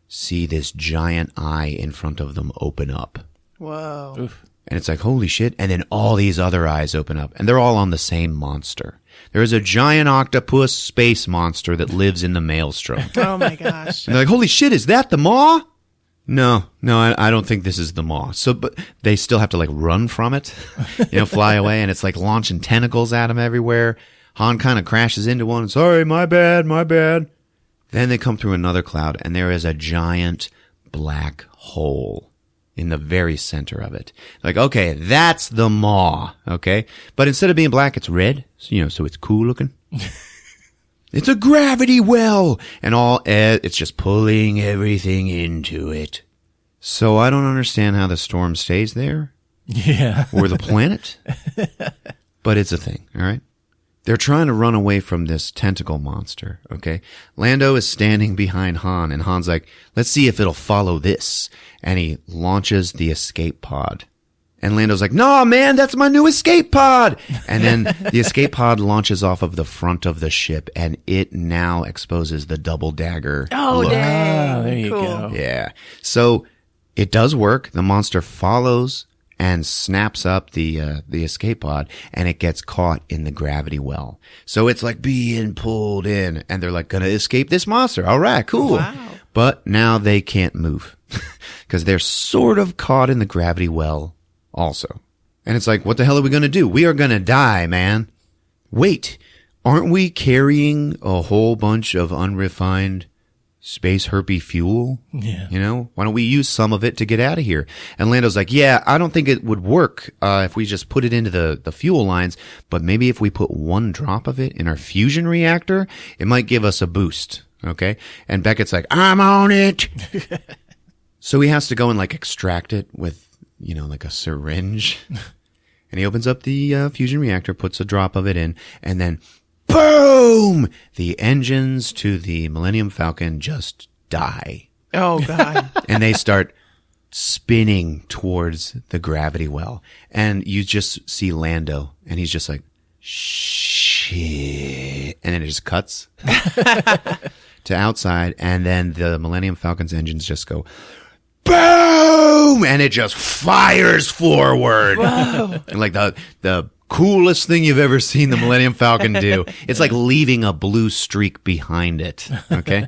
see this giant eye in front of them open up. Whoa. Oof. And it's like, holy shit. And then all these other eyes open up. And they're all on the same monster. There is a giant octopus space monster that lives in the Maelstrom. Oh my gosh. And they're like, holy shit, is that the Maw? No, I don't think this is the Maw. So, but they still have to like run from it, fly away. And it's like launching tentacles at them everywhere. Han kind of crashes into one. Sorry, my bad. Then they come through another cloud and there is a giant black hole in the very center of it. Like, okay, that's the Maw, okay? But instead of being black, it's red, so it's cool looking. It's a gravity well! And it's just pulling everything into it. So I don't understand how the storm stays there. Yeah. Or the planet. But it's a thing, all right? They're trying to run away from this tentacle monster, okay? Lando is standing behind Han, and Han's like, let's see if it'll follow this. And he launches the escape pod. And Lando's like, no, man, that's my new escape pod. And then the escape pod launches off of the front of the ship, and it now exposes the double dagger. Oh, look. dang. Ah, there you Cool. go. Yeah. So it does work. The monster follows and snaps up the escape pod, and it gets caught in the gravity well. So it's like being pulled in, and they're like, gonna escape this monster. All right, cool. Wow. But now they can't move because they're sort of caught in the gravity well also. And it's like, what the hell are we gonna do? We are gonna die, man. Wait, aren't we carrying a whole bunch of unrefined space herpy fuel? Yeah. Why don't we use some of it to get out of here? And Lando's like, yeah, I don't think it would work if we just put it into the fuel lines, but maybe if we put one drop of it in our fusion reactor, it might give us a boost. Okay. And Beckett's like, I'm on it. So he has to go and like extract it with, like a syringe. And he opens up the fusion reactor, puts a drop of it in, and then boom! The engines to the Millennium Falcon just die. Oh, God. And they start spinning towards the gravity well. And you just see Lando, and he's just like, shit. And then it just cuts to outside, and then the Millennium Falcon's engines just go, boom! And it just fires forward. Whoa. And like the coolest thing you've ever seen the Millennium Falcon do. It's like leaving a blue streak behind it. Okay.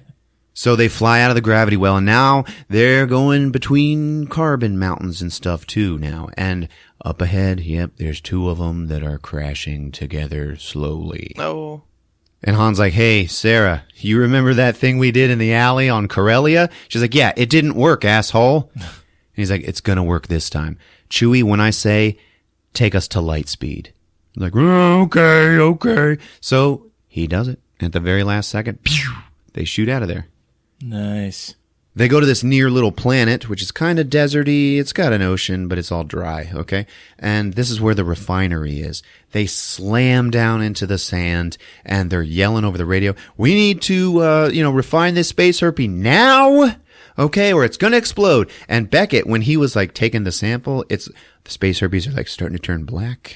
So they fly out of the gravity well, and now they're going between carbon mountains and stuff too now. And up ahead, yep, there's two of them that are crashing together slowly. Oh. And Han's like, hey, Sarah, you remember that thing we did in the alley on Corellia? She's like, yeah, it didn't work, asshole. And he's like, it's gonna work this time. Chewie, when I say, take us to light speed. I'm like, okay. So he does it. At the very last second, pew, they shoot out of there. Nice. They go to this near little planet, which is kind of deserty. It's got an ocean, but it's all dry, okay? And this is where the refinery is. They slam down into the sand, and they're yelling over the radio, we need to, refine this space herpy now, okay, or it's gonna explode. And Beckett, when he was, like, taking the sample, the space herpies are, like, starting to turn black,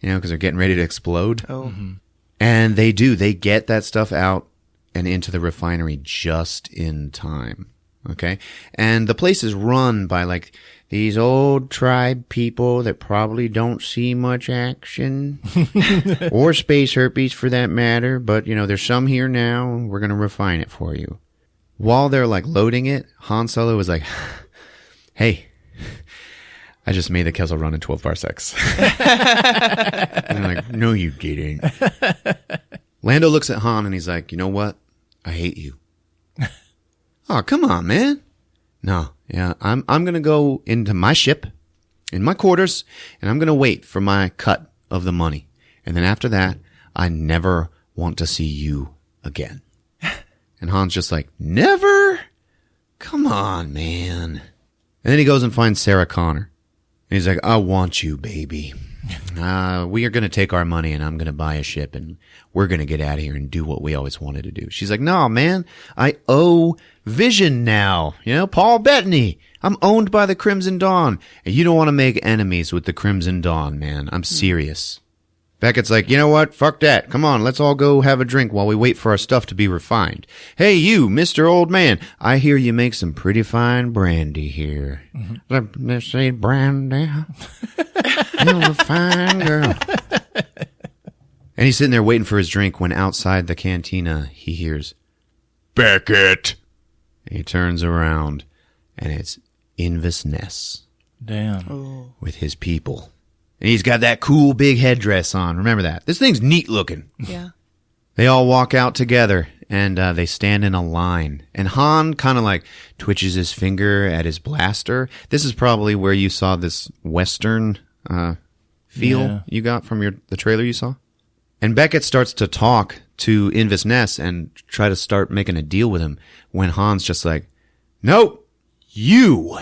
because they're getting ready to explode. Oh. Mm-hmm. And they do. They get that stuff out and into the refinery just in time. Okay. And the place is run by like these old tribe people that probably don't see much action or space herpes for that matter. But, there's some here now and we're going to refine it for you. While they're like loading it, Han Solo is like, hey, I just made the Kessel Run in 12 parsecs. And they're like, no, you didn't. Lando looks at Han and he's like, you know what? I hate you. Oh, come on, man. No, yeah, I'm going to go into my ship in my quarters, and I'm going to wait for my cut of the money. And then after that, I never want to see you again. And Han's just like, never? Come on, man. And then he goes and finds Sarah Connor. And he's like, I want you, baby. We are going to take our money and I'm going to buy a ship and we're going to get out of here and do what we always wanted to do. She's like, no, man, I owe Vision now. You know, Paul Bettany. I'm owned by the Crimson Dawn. And you don't want to make enemies with the Crimson Dawn, man. I'm serious. Beckett's like, you know what? Fuck that. Come on, let's all go have a drink while we wait for our stuff to be refined. Hey, you, Mr. Old Man, I hear you make some pretty fine brandy here. Let's say brandy. You're a fine girl. And he's sitting there waiting for his drink when outside the cantina he hears, Beckett. And he turns around and it's Invis Ness. Damn. With his people. And he's got that cool big headdress on. Remember that. This thing's neat looking. Yeah. They all walk out together, and they stand in a line. And Han kind of like twitches his finger at his blaster. This is probably where you saw this Western feel you got from the trailer you saw. And Beckett starts to talk to Invis Ness and try to start making a deal with him when Han's just like, nope, you...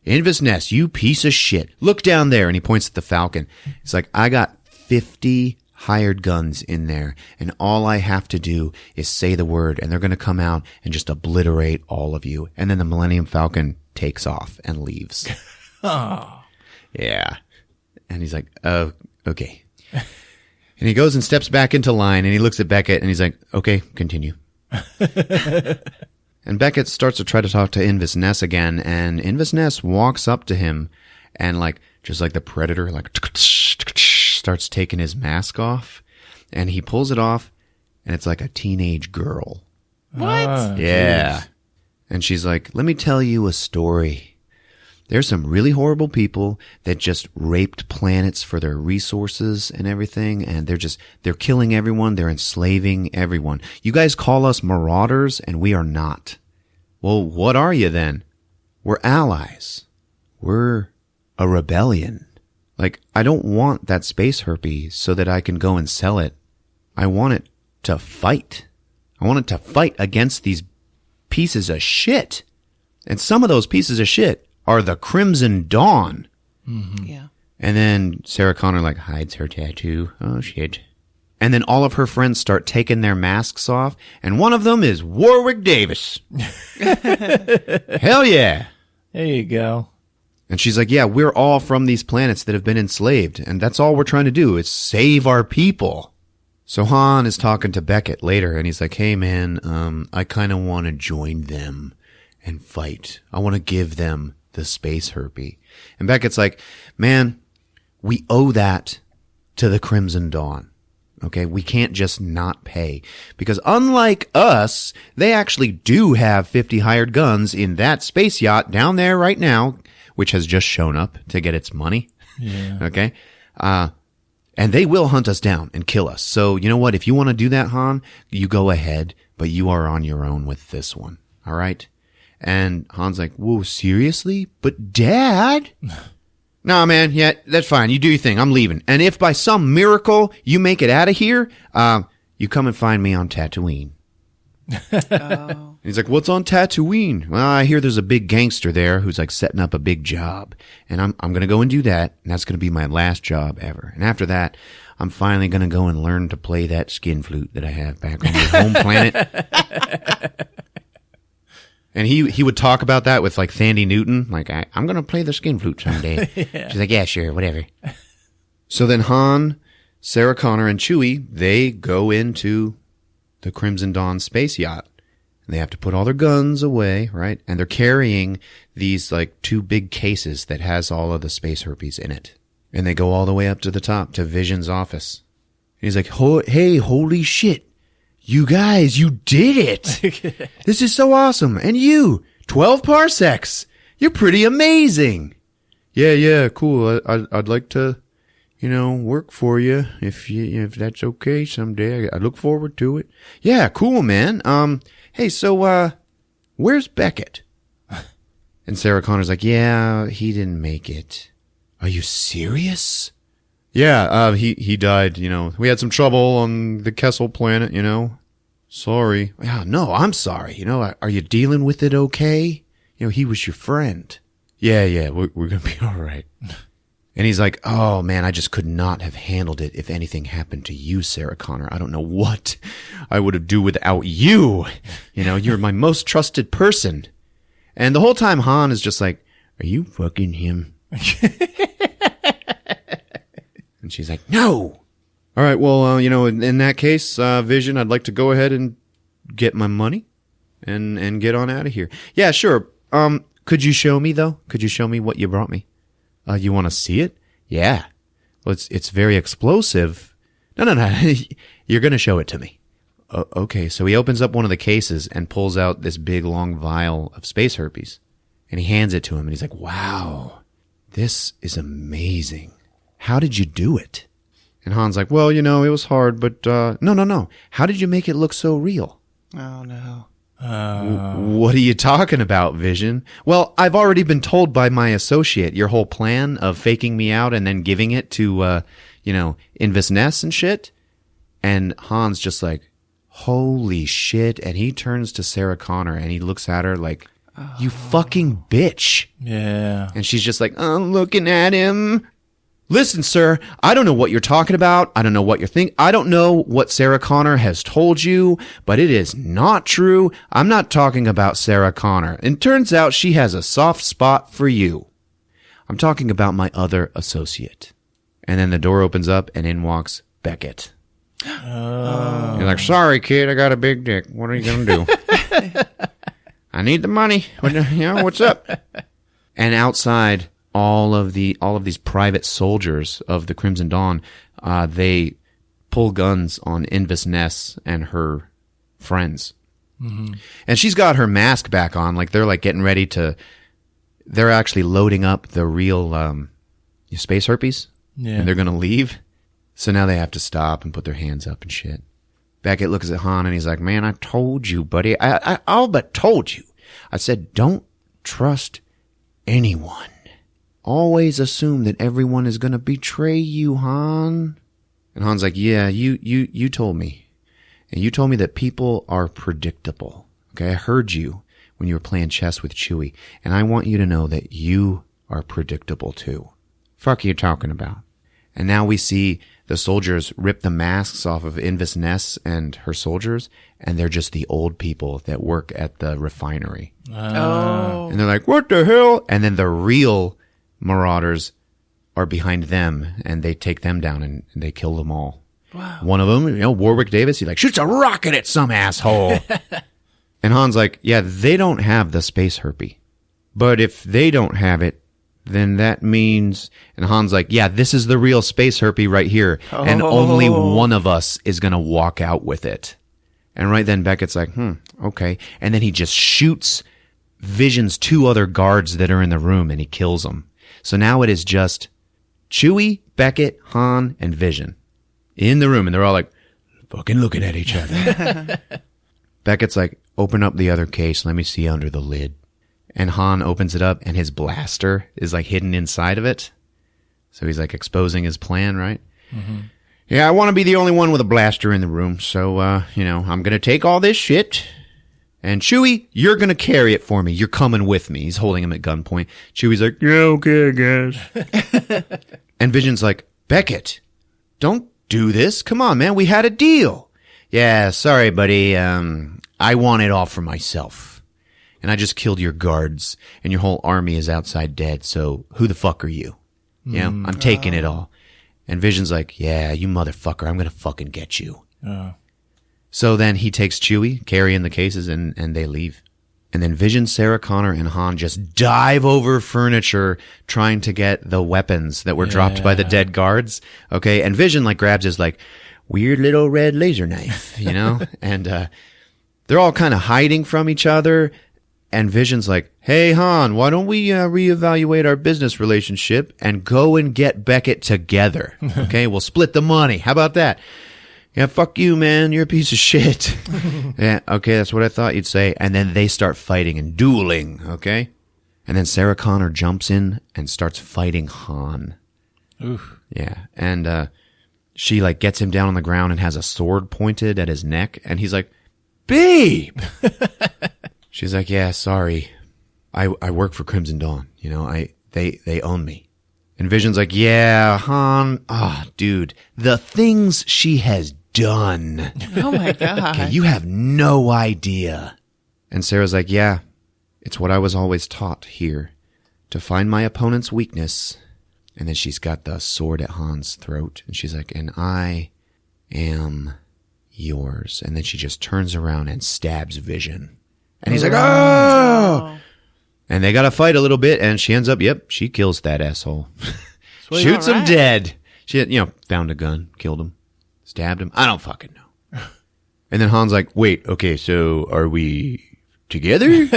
Invis Ness, you piece of shit. Look down there. And he points at the Falcon. He's like, I got 50 hired guns in there. And all I have to do is say the word. And they're going to come out and just obliterate all of you. And then the Millennium Falcon takes off and leaves. Oh. Yeah. And he's like, oh, okay. And he goes and steps back into line. And he looks at Beckett. And he's like, okay, continue. And Beckett starts to try to talk to Invis Ness again, and Invis Ness walks up to him and just like the Predator, starts taking his mask off, and he pulls it off, and it's like a teenage girl. What? Yeah. Geez. And she's like, let me tell you a story. There's some really horrible people that just raped planets for their resources and everything, and they're killing everyone, they're enslaving everyone. You guys call us marauders, and we are not. Well, what are you then? We're allies. We're a rebellion. Like, I don't want that space herpes so that I can go and sell it. I want it to fight. I want it to fight against these pieces of shit. And some of those pieces of shit are the Crimson Dawn. Mm-hmm. Yeah. And then Sarah Connor hides her tattoo. Oh shit. And then all of her friends start taking their masks off, and one of them is Warwick Davis. Hell yeah. There you go. And she's like, yeah, we're all from these planets that have been enslaved, and that's all we're trying to do is save our people. So Han is talking to Beckett later, and he's like, hey man, I kind of want to join them and fight. I want to give them the space herpes. And Beckett's like, man, we owe that to the Crimson Dawn. Okay, we can't just not pay. Because unlike us, they actually do have 50 hired guns in that space yacht down there right now, which has just shown up to get its money. Yeah. Okay? And they will hunt us down and kill us. So, you know what? If you want to do that, Han, you go ahead, but you are on your own with this one. All right? And Han's like, whoa, seriously? But Dad? Nah, man, yeah, that's fine. You do your thing. I'm leaving. And if by some miracle you make it out of here, you come and find me on Tatooine. Oh. He's like, what's on Tatooine? Well, I hear there's a big gangster there who's setting up a big job. And I'm going to go and do that. And that's going to be my last job ever. And after that, I'm finally going to go and learn to play that skin flute that I have back on your home planet. And he would talk about that with Thandie Newton. I'm going to play the skin flute someday. Yeah. She's like, yeah, sure, whatever. So then Han, Sarah Connor, and Chewie, they go into the Crimson Dawn space yacht. And they have to put all their guns away, right? And they're carrying these 2 big cases that has all of the space herpes in it. And they go all the way up to the top to Vision's office. And he's like, hey, holy shit. You guys, you did it. This is so awesome. And you, 12 parsecs. You're pretty amazing. Yeah, cool. I'd like to, work for you if that's okay someday. I look forward to it. Yeah, cool, man. Hey, so, where's Beckett? And Sarah Connor's like, yeah, he didn't make it. Are you serious? Yeah, he died, We had some trouble on the Kessel planet, Sorry. Yeah, no, I'm sorry. Are you dealing with it okay? He was your friend. Yeah, we're gonna be all right. And he's like, oh man, I just could not have handled it if anything happened to you, Sarah Connor. I don't know what I would have do without you. You're my most trusted person. And the whole time Han is just like, are you fucking him? And she's like, no. All right, well, in that case, Vision, I'd like to go ahead and get my money and get on out of here. Yeah, sure. Could you show me, though? Could you show me what you brought me? You want to see it? Yeah. Well, it's very explosive. No. You're going to show it to me. Okay, so he opens up one of the cases and pulls out this big, long vial of space herpes. And he hands it to him, and he's like, wow, this is amazing. How did you do it? And Han's like, well, it was hard, but no. How did you make it look so real? Oh, no. What are you talking about, Vision? Well, I've already been told by my associate your whole plan of faking me out and then giving it to, Invis Ness and shit. And Han's just like, holy shit. And he turns to Sarah Connor and he looks at her like, you fucking bitch. Yeah. And she's just like, I'm looking at him. Listen, sir, I don't know what you're talking about. I don't know what you're thinking. I don't know what Sarah Connor has told you, but it is not true. I'm not talking about Sarah Connor. And turns out she has a soft spot for you. I'm talking about my other associate. And then the door opens up and in walks Beckett. You're like, sorry, kid, I got a big dick. What are you going to do? I need the money. What's up? And outside, all of these private soldiers of the Crimson Dawn, they pull guns on Invis Ness and her friends. Mm-hmm. And she's got her mask back on, like they're like getting ready to. They're actually loading up the real space herpes, and they're gonna leave. So now they have to stop and put their hands up and shit. Beckett looks at Han and he's like, "Man, I told you, buddy. I all but told you. I said don't trust anyone. Always assume that everyone is going to betray you, Han." And Han's like, yeah, you told me. And you told me that people are predictable. Okay, I heard you when you were playing chess with Chewie. And I want you to know that you are predictable too. Fuck are you talking about? And now we see the soldiers rip the masks off of Invis Ness and her soldiers. And they're just the old people that work at the refinery. Oh. And they're like, what the hell? And then the real Marauders are behind them, and they take them down and they kill them all. Wow. One of them, Warwick Davis, he like shoots a rocket at some asshole. And Han's like, yeah, they don't have the space herpes. But if they don't have it, then that means... And Han's like, yeah, this is the real space herpes right here. Oh. And only one of us is going to walk out with it. And right then Beckett's like, okay. And then he just shoots Vision's two other guards that are in the room, and he kills them. So now it is just Chewie, Beckett, Han, and Vision in the room. And they're all like, fucking looking at each other. Beckett's like, open up the other case. Let me see under the lid. And Han opens it up, and his blaster is like hidden inside of it. So he's like exposing his plan, right? Mm-hmm. Yeah, I want to be the only one with a blaster in the room. So, I'm going to take all this shit. And Chewie, you're going to carry it for me. You're coming with me. He's holding him at gunpoint. Chewie's like, yeah, okay, guys. And Vision's like, Beckett, don't do this. Come on, man. We had a deal. Yeah, sorry, buddy. I want it all for myself. And I just killed your guards, and your whole army is outside dead. So who the fuck are you? I'm taking it all. And Vision's like, yeah, you motherfucker. I'm going to fucking get you. So then he takes Chewie, carrying the cases, and they leave. And then Vision, Sarah Connor, and Han just dive over furniture trying to get the weapons that were dropped by the dead guards. Okay, and Vision grabs his weird little red laser knife, and they're all kind of hiding from each other. And Vision's like, hey, Han, why don't we reevaluate our business relationship and go and get Beckett together? Okay, we'll split the money. How about that? Yeah, fuck you, man. You're a piece of shit. Yeah, okay, that's what I thought you'd say. And then they start fighting and dueling, okay? And then Sarah Connor jumps in and starts fighting Han. Oof. Yeah. And she like gets him down on the ground and has a sword pointed at his neck. And he's like, babe. She's like, yeah, sorry. I work for Crimson Dawn. You know, they own me. And Vision's like, yeah, Han. Dude, the things she has done. Oh my God. Okay, you have no idea. And Sarah's like, yeah, it's what I was always taught here, to find my opponent's weakness. And then she's got the sword at Han's throat. And she's like, and I am yours. And then she just turns around and stabs Vision. And he's like, oh! And they got to fight a little bit. And she ends up, she kills that asshole. Shoots him dead. She, found a gun, killed him, stabbed him. I don't fucking know. And then Han's like, wait, okay, so are we together?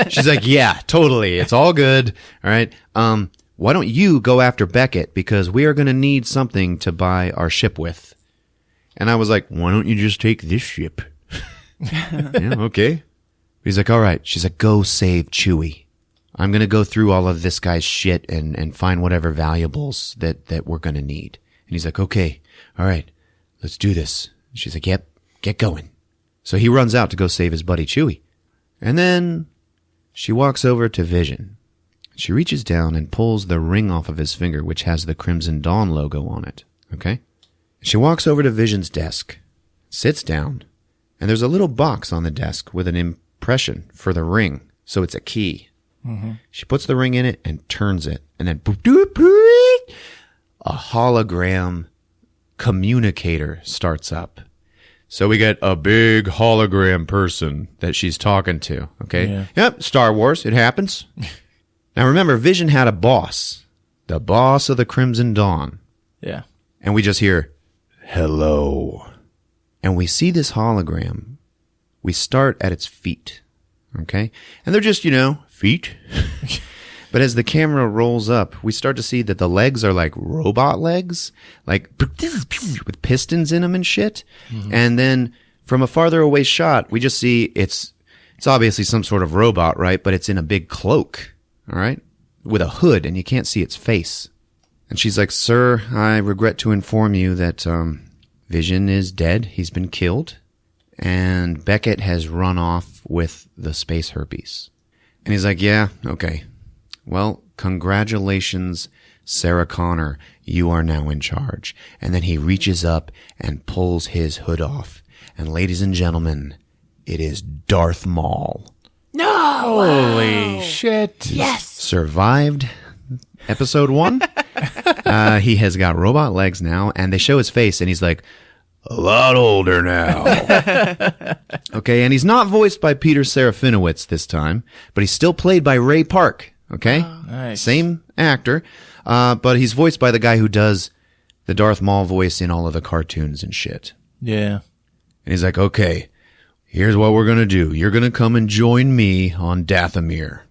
She's like, yeah, totally. It's all good. All right. Why don't you go after Beckett? Because we are going to need something to buy our ship with. And I was like, why don't you just take this ship? Yeah, okay. He's like, all right. She's like, go save Chewie. I'm going to go through all of this guy's shit and find whatever valuables that we're going to need. And he's like, okay, all right, let's do this. And she's like, yep, get going. So he runs out to go save his buddy Chewie. And then she walks over to Vision. She reaches down and pulls the ring off of his finger, which has the Crimson Dawn logo on it. Okay? She walks over to Vision's desk, sits down, and there's a little box on the desk with an impression for the ring. So it's a key. Mm-hmm. She puts the ring in it and turns it. And then a hologram communicator starts up. So we get a big hologram person that she's talking to. Okay? Yeah. Yep, Star Wars. It happens. Now remember, Vision had a boss. The boss of the Crimson Dawn. Yeah. And we just hear, hello. And we see this hologram. We start at its feet. Okay? And they're just, feet. But as the camera rolls up, we start to see that the legs are like robot legs, like with pistons in them and shit. Mm-hmm. And then from a farther away shot, we just see it's obviously some sort of robot, right? But it's in a big cloak, all right? With a hood, and you can't see its face. And she's like, sir, I regret to inform you that Vision is dead. He's been killed. And Beckett has run off with the space herpes. And he's like, yeah, okay. Well, congratulations, Sarah Connor. You are now in charge. And then he reaches up and pulls his hood off. And ladies and gentlemen, it is Darth Maul. No! Holy shit. Yes! Survived episode 1. He has got robot legs now, and they show his face, and he's like, a lot older now. Okay, and he's not voiced by Peter Serafinowicz this time, but he's still played by Ray Park. Okay? Nice. Same actor, but he's voiced by the guy who does the Darth Maul voice in all of the cartoons and shit. Yeah. And he's like, okay, here's what we're going to do. You're going to come and join me on Dathomir.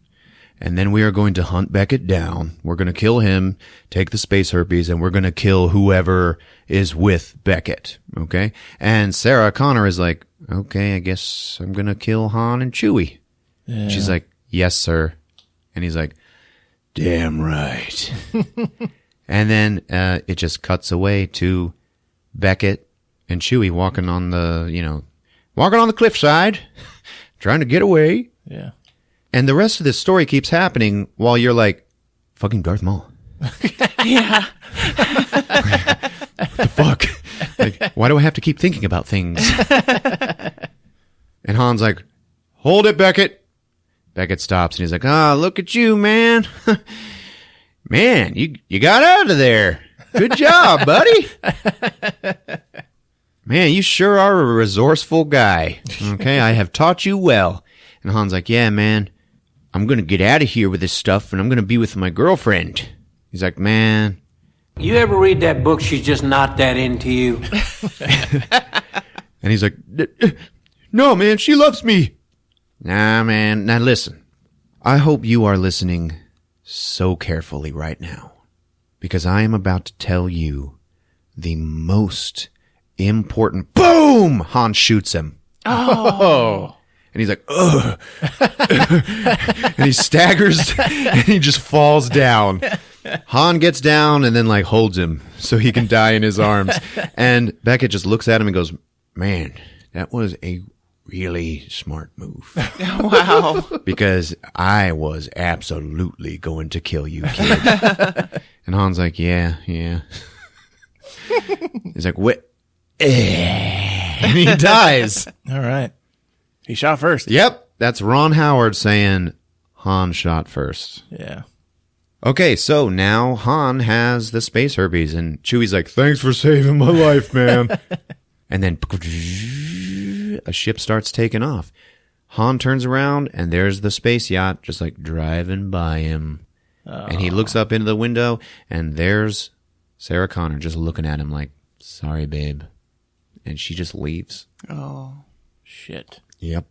And then we are going to hunt Beckett down. We're going to kill him, take the space herpes, and we're going to kill whoever is with Beckett. Okay? And Sarah Connor is like, okay, I guess I'm going to kill Han and Chewie. Yeah. She's like, yes, sir. And he's like, damn right. And then it just cuts away to Beckett and Chewie walking on the cliffside, trying to get away. Yeah. And the rest of this story keeps happening while you're like, fucking Darth Maul. Yeah. What the fuck? Like, why do I have to keep thinking about things? And Han's like, hold it, Beckett. Beckett stops and he's like, look at you, man. Man, you got out of there. Good job, buddy. Man, you sure are a resourceful guy. Okay, I have taught you well. And Han's like, yeah, man. I'm going to get out of here with this stuff, and I'm going to be with my girlfriend. He's like, man. You ever read that book, She's Just Not That Into You? And he's like, no, man, she loves me. Nah, man. Now, listen. I hope you are listening so carefully right now, because I am about to tell you the most important... Boom! Han shoots him. Oh. And he's like, ugh. And he staggers and he just falls down. Han gets down and then like holds him so he can die in his arms. And Beckett just looks at him and goes, man, that was a really smart move. Wow. Because I was absolutely going to kill you, kid. And Han's like, yeah. He's like, what? And he dies. All right. He shot first. Yep. That's Ron Howard saying Han shot first. Yeah. Okay, so now Han has the space herpes, and Chewie's like, thanks for saving my life, man. And then a ship starts taking off. Han turns around, and there's the space yacht just like driving by him. And he looks up into the window, and there's Sarah Connor just looking at him like, sorry, babe. And she just leaves. Oh. Shit. Yep.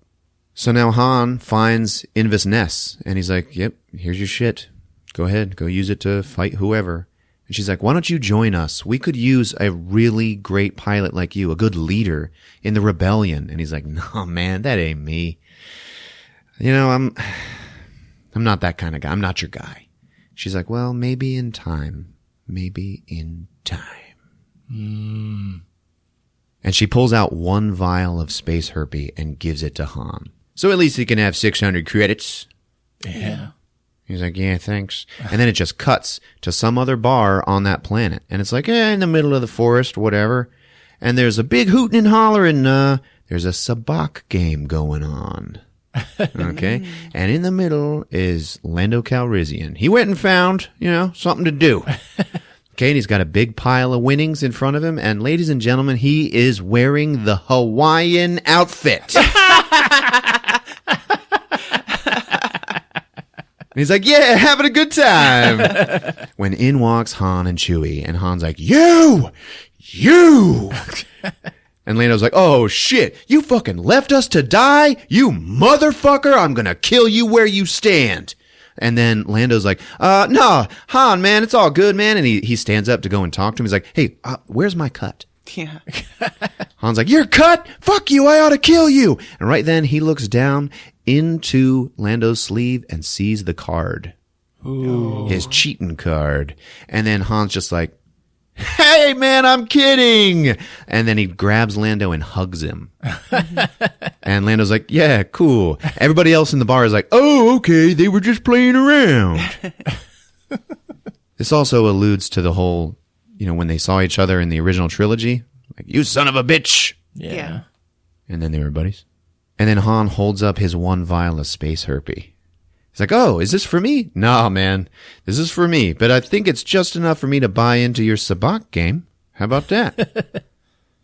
So now Han finds Invis Ness, and he's like, yep, here's your shit. Go ahead, go use it to fight whoever. And she's like, why don't you join us? We could use a really great pilot like you, a good leader in the rebellion. And he's like, no, man, that ain't me. You know, I'm not that kind of guy. I'm not your guy. She's like, well, maybe in time. Maybe in time. And she pulls out one vial of space herpes and gives it to Han. So at least he can have 600 credits. Yeah. He's like, yeah, thanks. And then it just cuts to some other bar on that planet. And it's like, in the middle of the forest, whatever. And there's a big hooting and hollering. There's a sabacc game going on. Okay? And in the middle is Lando Calrissian. He went and found, something to do. Okay, and he's got a big pile of winnings in front of him. And ladies and gentlemen, he is wearing the Hawaiian outfit. And he's like, yeah, having a good time. When in walks Han and Chewie, and Han's like, you! And Lando's like, oh shit, you fucking left us to die? You motherfucker, I'm gonna kill you where you stand. And then Lando's like, no, Han, man, it's all good, man. And he stands up to go and talk to him. He's like, hey, where's my cut? Yeah. Han's like, you're cut? Fuck you, I ought to kill you. And right then he looks down into Lando's sleeve and sees the card. Ooh. His cheating card. And then Han's just like, hey man, I'm kidding. And then he grabs Lando and hugs him. And Lando's like, yeah, cool. Everybody else in the bar is like, oh, okay, they were just playing around. This also alludes to the whole, when they saw each other in the original trilogy, like, you son of a bitch. Yeah. And then they were buddies. And then Han holds up his one vial of space herpes. He's like, oh, is this for me? Nah, man, this is for me. But I think it's just enough for me to buy into your sabacc game. How about that?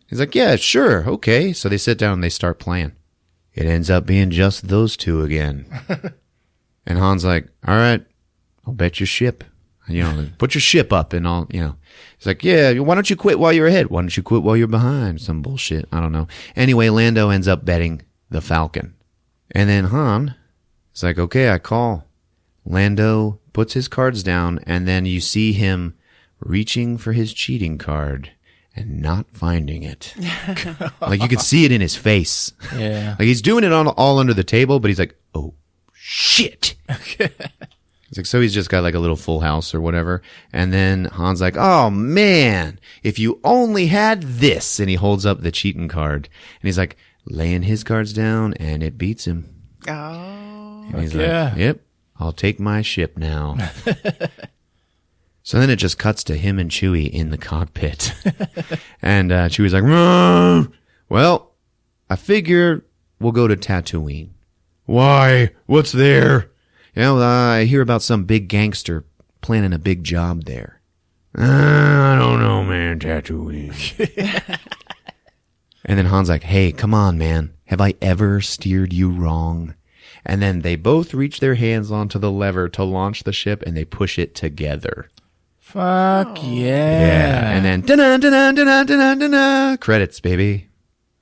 He's like, yeah, sure. Okay. So they sit down and they start playing. It ends up being just those two again. And Han's like, all right, I'll bet your ship. Put your ship up and all, He's like, yeah, why don't you quit while you're ahead? Why don't you quit while you're behind? Some bullshit. I don't know. Anyway, Lando ends up betting the Falcon. And then Han is like, okay, I call. Lando puts his cards down, and then you see him reaching for his cheating card and not finding it. Like, you could see it in his face. Yeah. Like, he's doing it all under the table, but he's like, oh, shit. It's like, so he's just got like a little full house or whatever. And then Han's like, oh man, if you only had this. And he holds up the cheating card. And he's like, laying his cards down, and it beats him. Oh. And he's like, yep, I'll take my ship now. So then it just cuts to him and Chewie in the cockpit. And Chewie's like, well, I figure we'll go to Tatooine. Why? What's there? I hear about some big gangster planning a big job there. I don't know, man, Tatooine. And then Han's like, hey, come on, man. Have I ever steered you wrong? And then they both reach their hands onto the lever to launch the ship, and they push it together. Fuck yeah. Yeah. And then, da-na, credits, baby.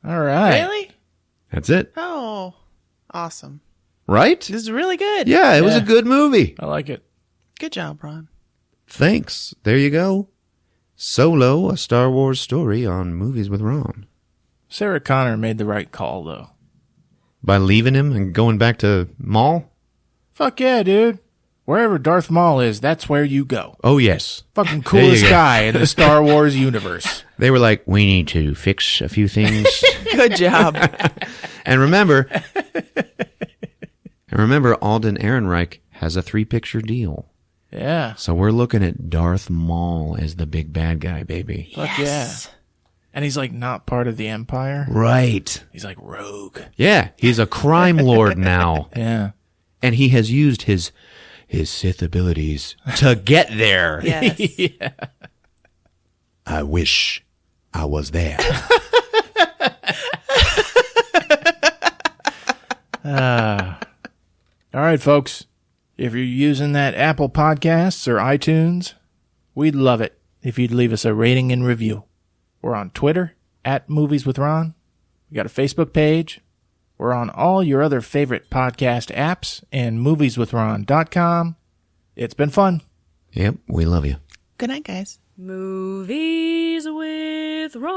All right. Really? That's it. Oh, awesome. Right? This is really good. Yeah, it was a good movie. I like it. Good job, Ron. Thanks. There you go. Solo, a Star Wars story on Movies with Ron. Sarah Connor made the right call, though. By leaving him and going back to Maul? Fuck yeah, dude. Wherever Darth Maul is, that's where you go. Oh, yes. Fucking There you coolest go. guy in the Star Wars universe. They were like, we need to fix a few things. Good job. And remember, Alden Ehrenreich has a 3-picture deal. Yeah. So we're looking at Darth Maul as the big bad guy, baby. Fuck Yes. yeah. And he's like not part of the Empire. Right. He's like rogue. Yeah, he's a crime lord now. Yeah. And he has used his Sith abilities to get there. Yes. Yeah. I wish I was there. All right, folks. If you're using that Apple Podcasts or iTunes, we'd love it if you'd leave us a rating and review. We're on Twitter at Movies with Ron. We got a Facebook page. We're on all your other favorite podcast apps and movieswithron.com. It's been fun. Yep, we love you. Good night, guys. Movies with Ron.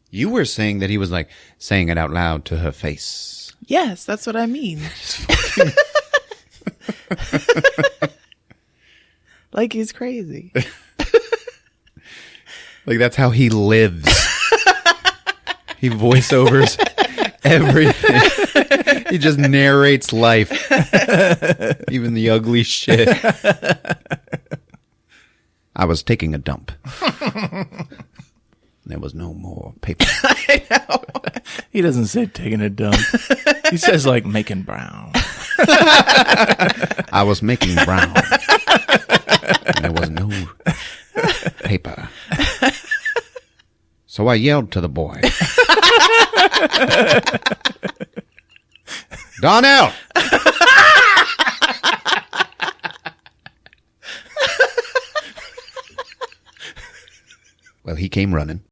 You were saying that he was like saying it out loud to her face. Yes, that's what I mean. Like he's crazy. Like that's how he lives. He voiceovers everything. He just narrates life. Even the ugly shit. I was taking a dump. There was no more paper. I know. He doesn't say taking a dump. He says like making brown. I was making brown. And there was no paper. So I yelled to the boy. Donnell! Well, he came running.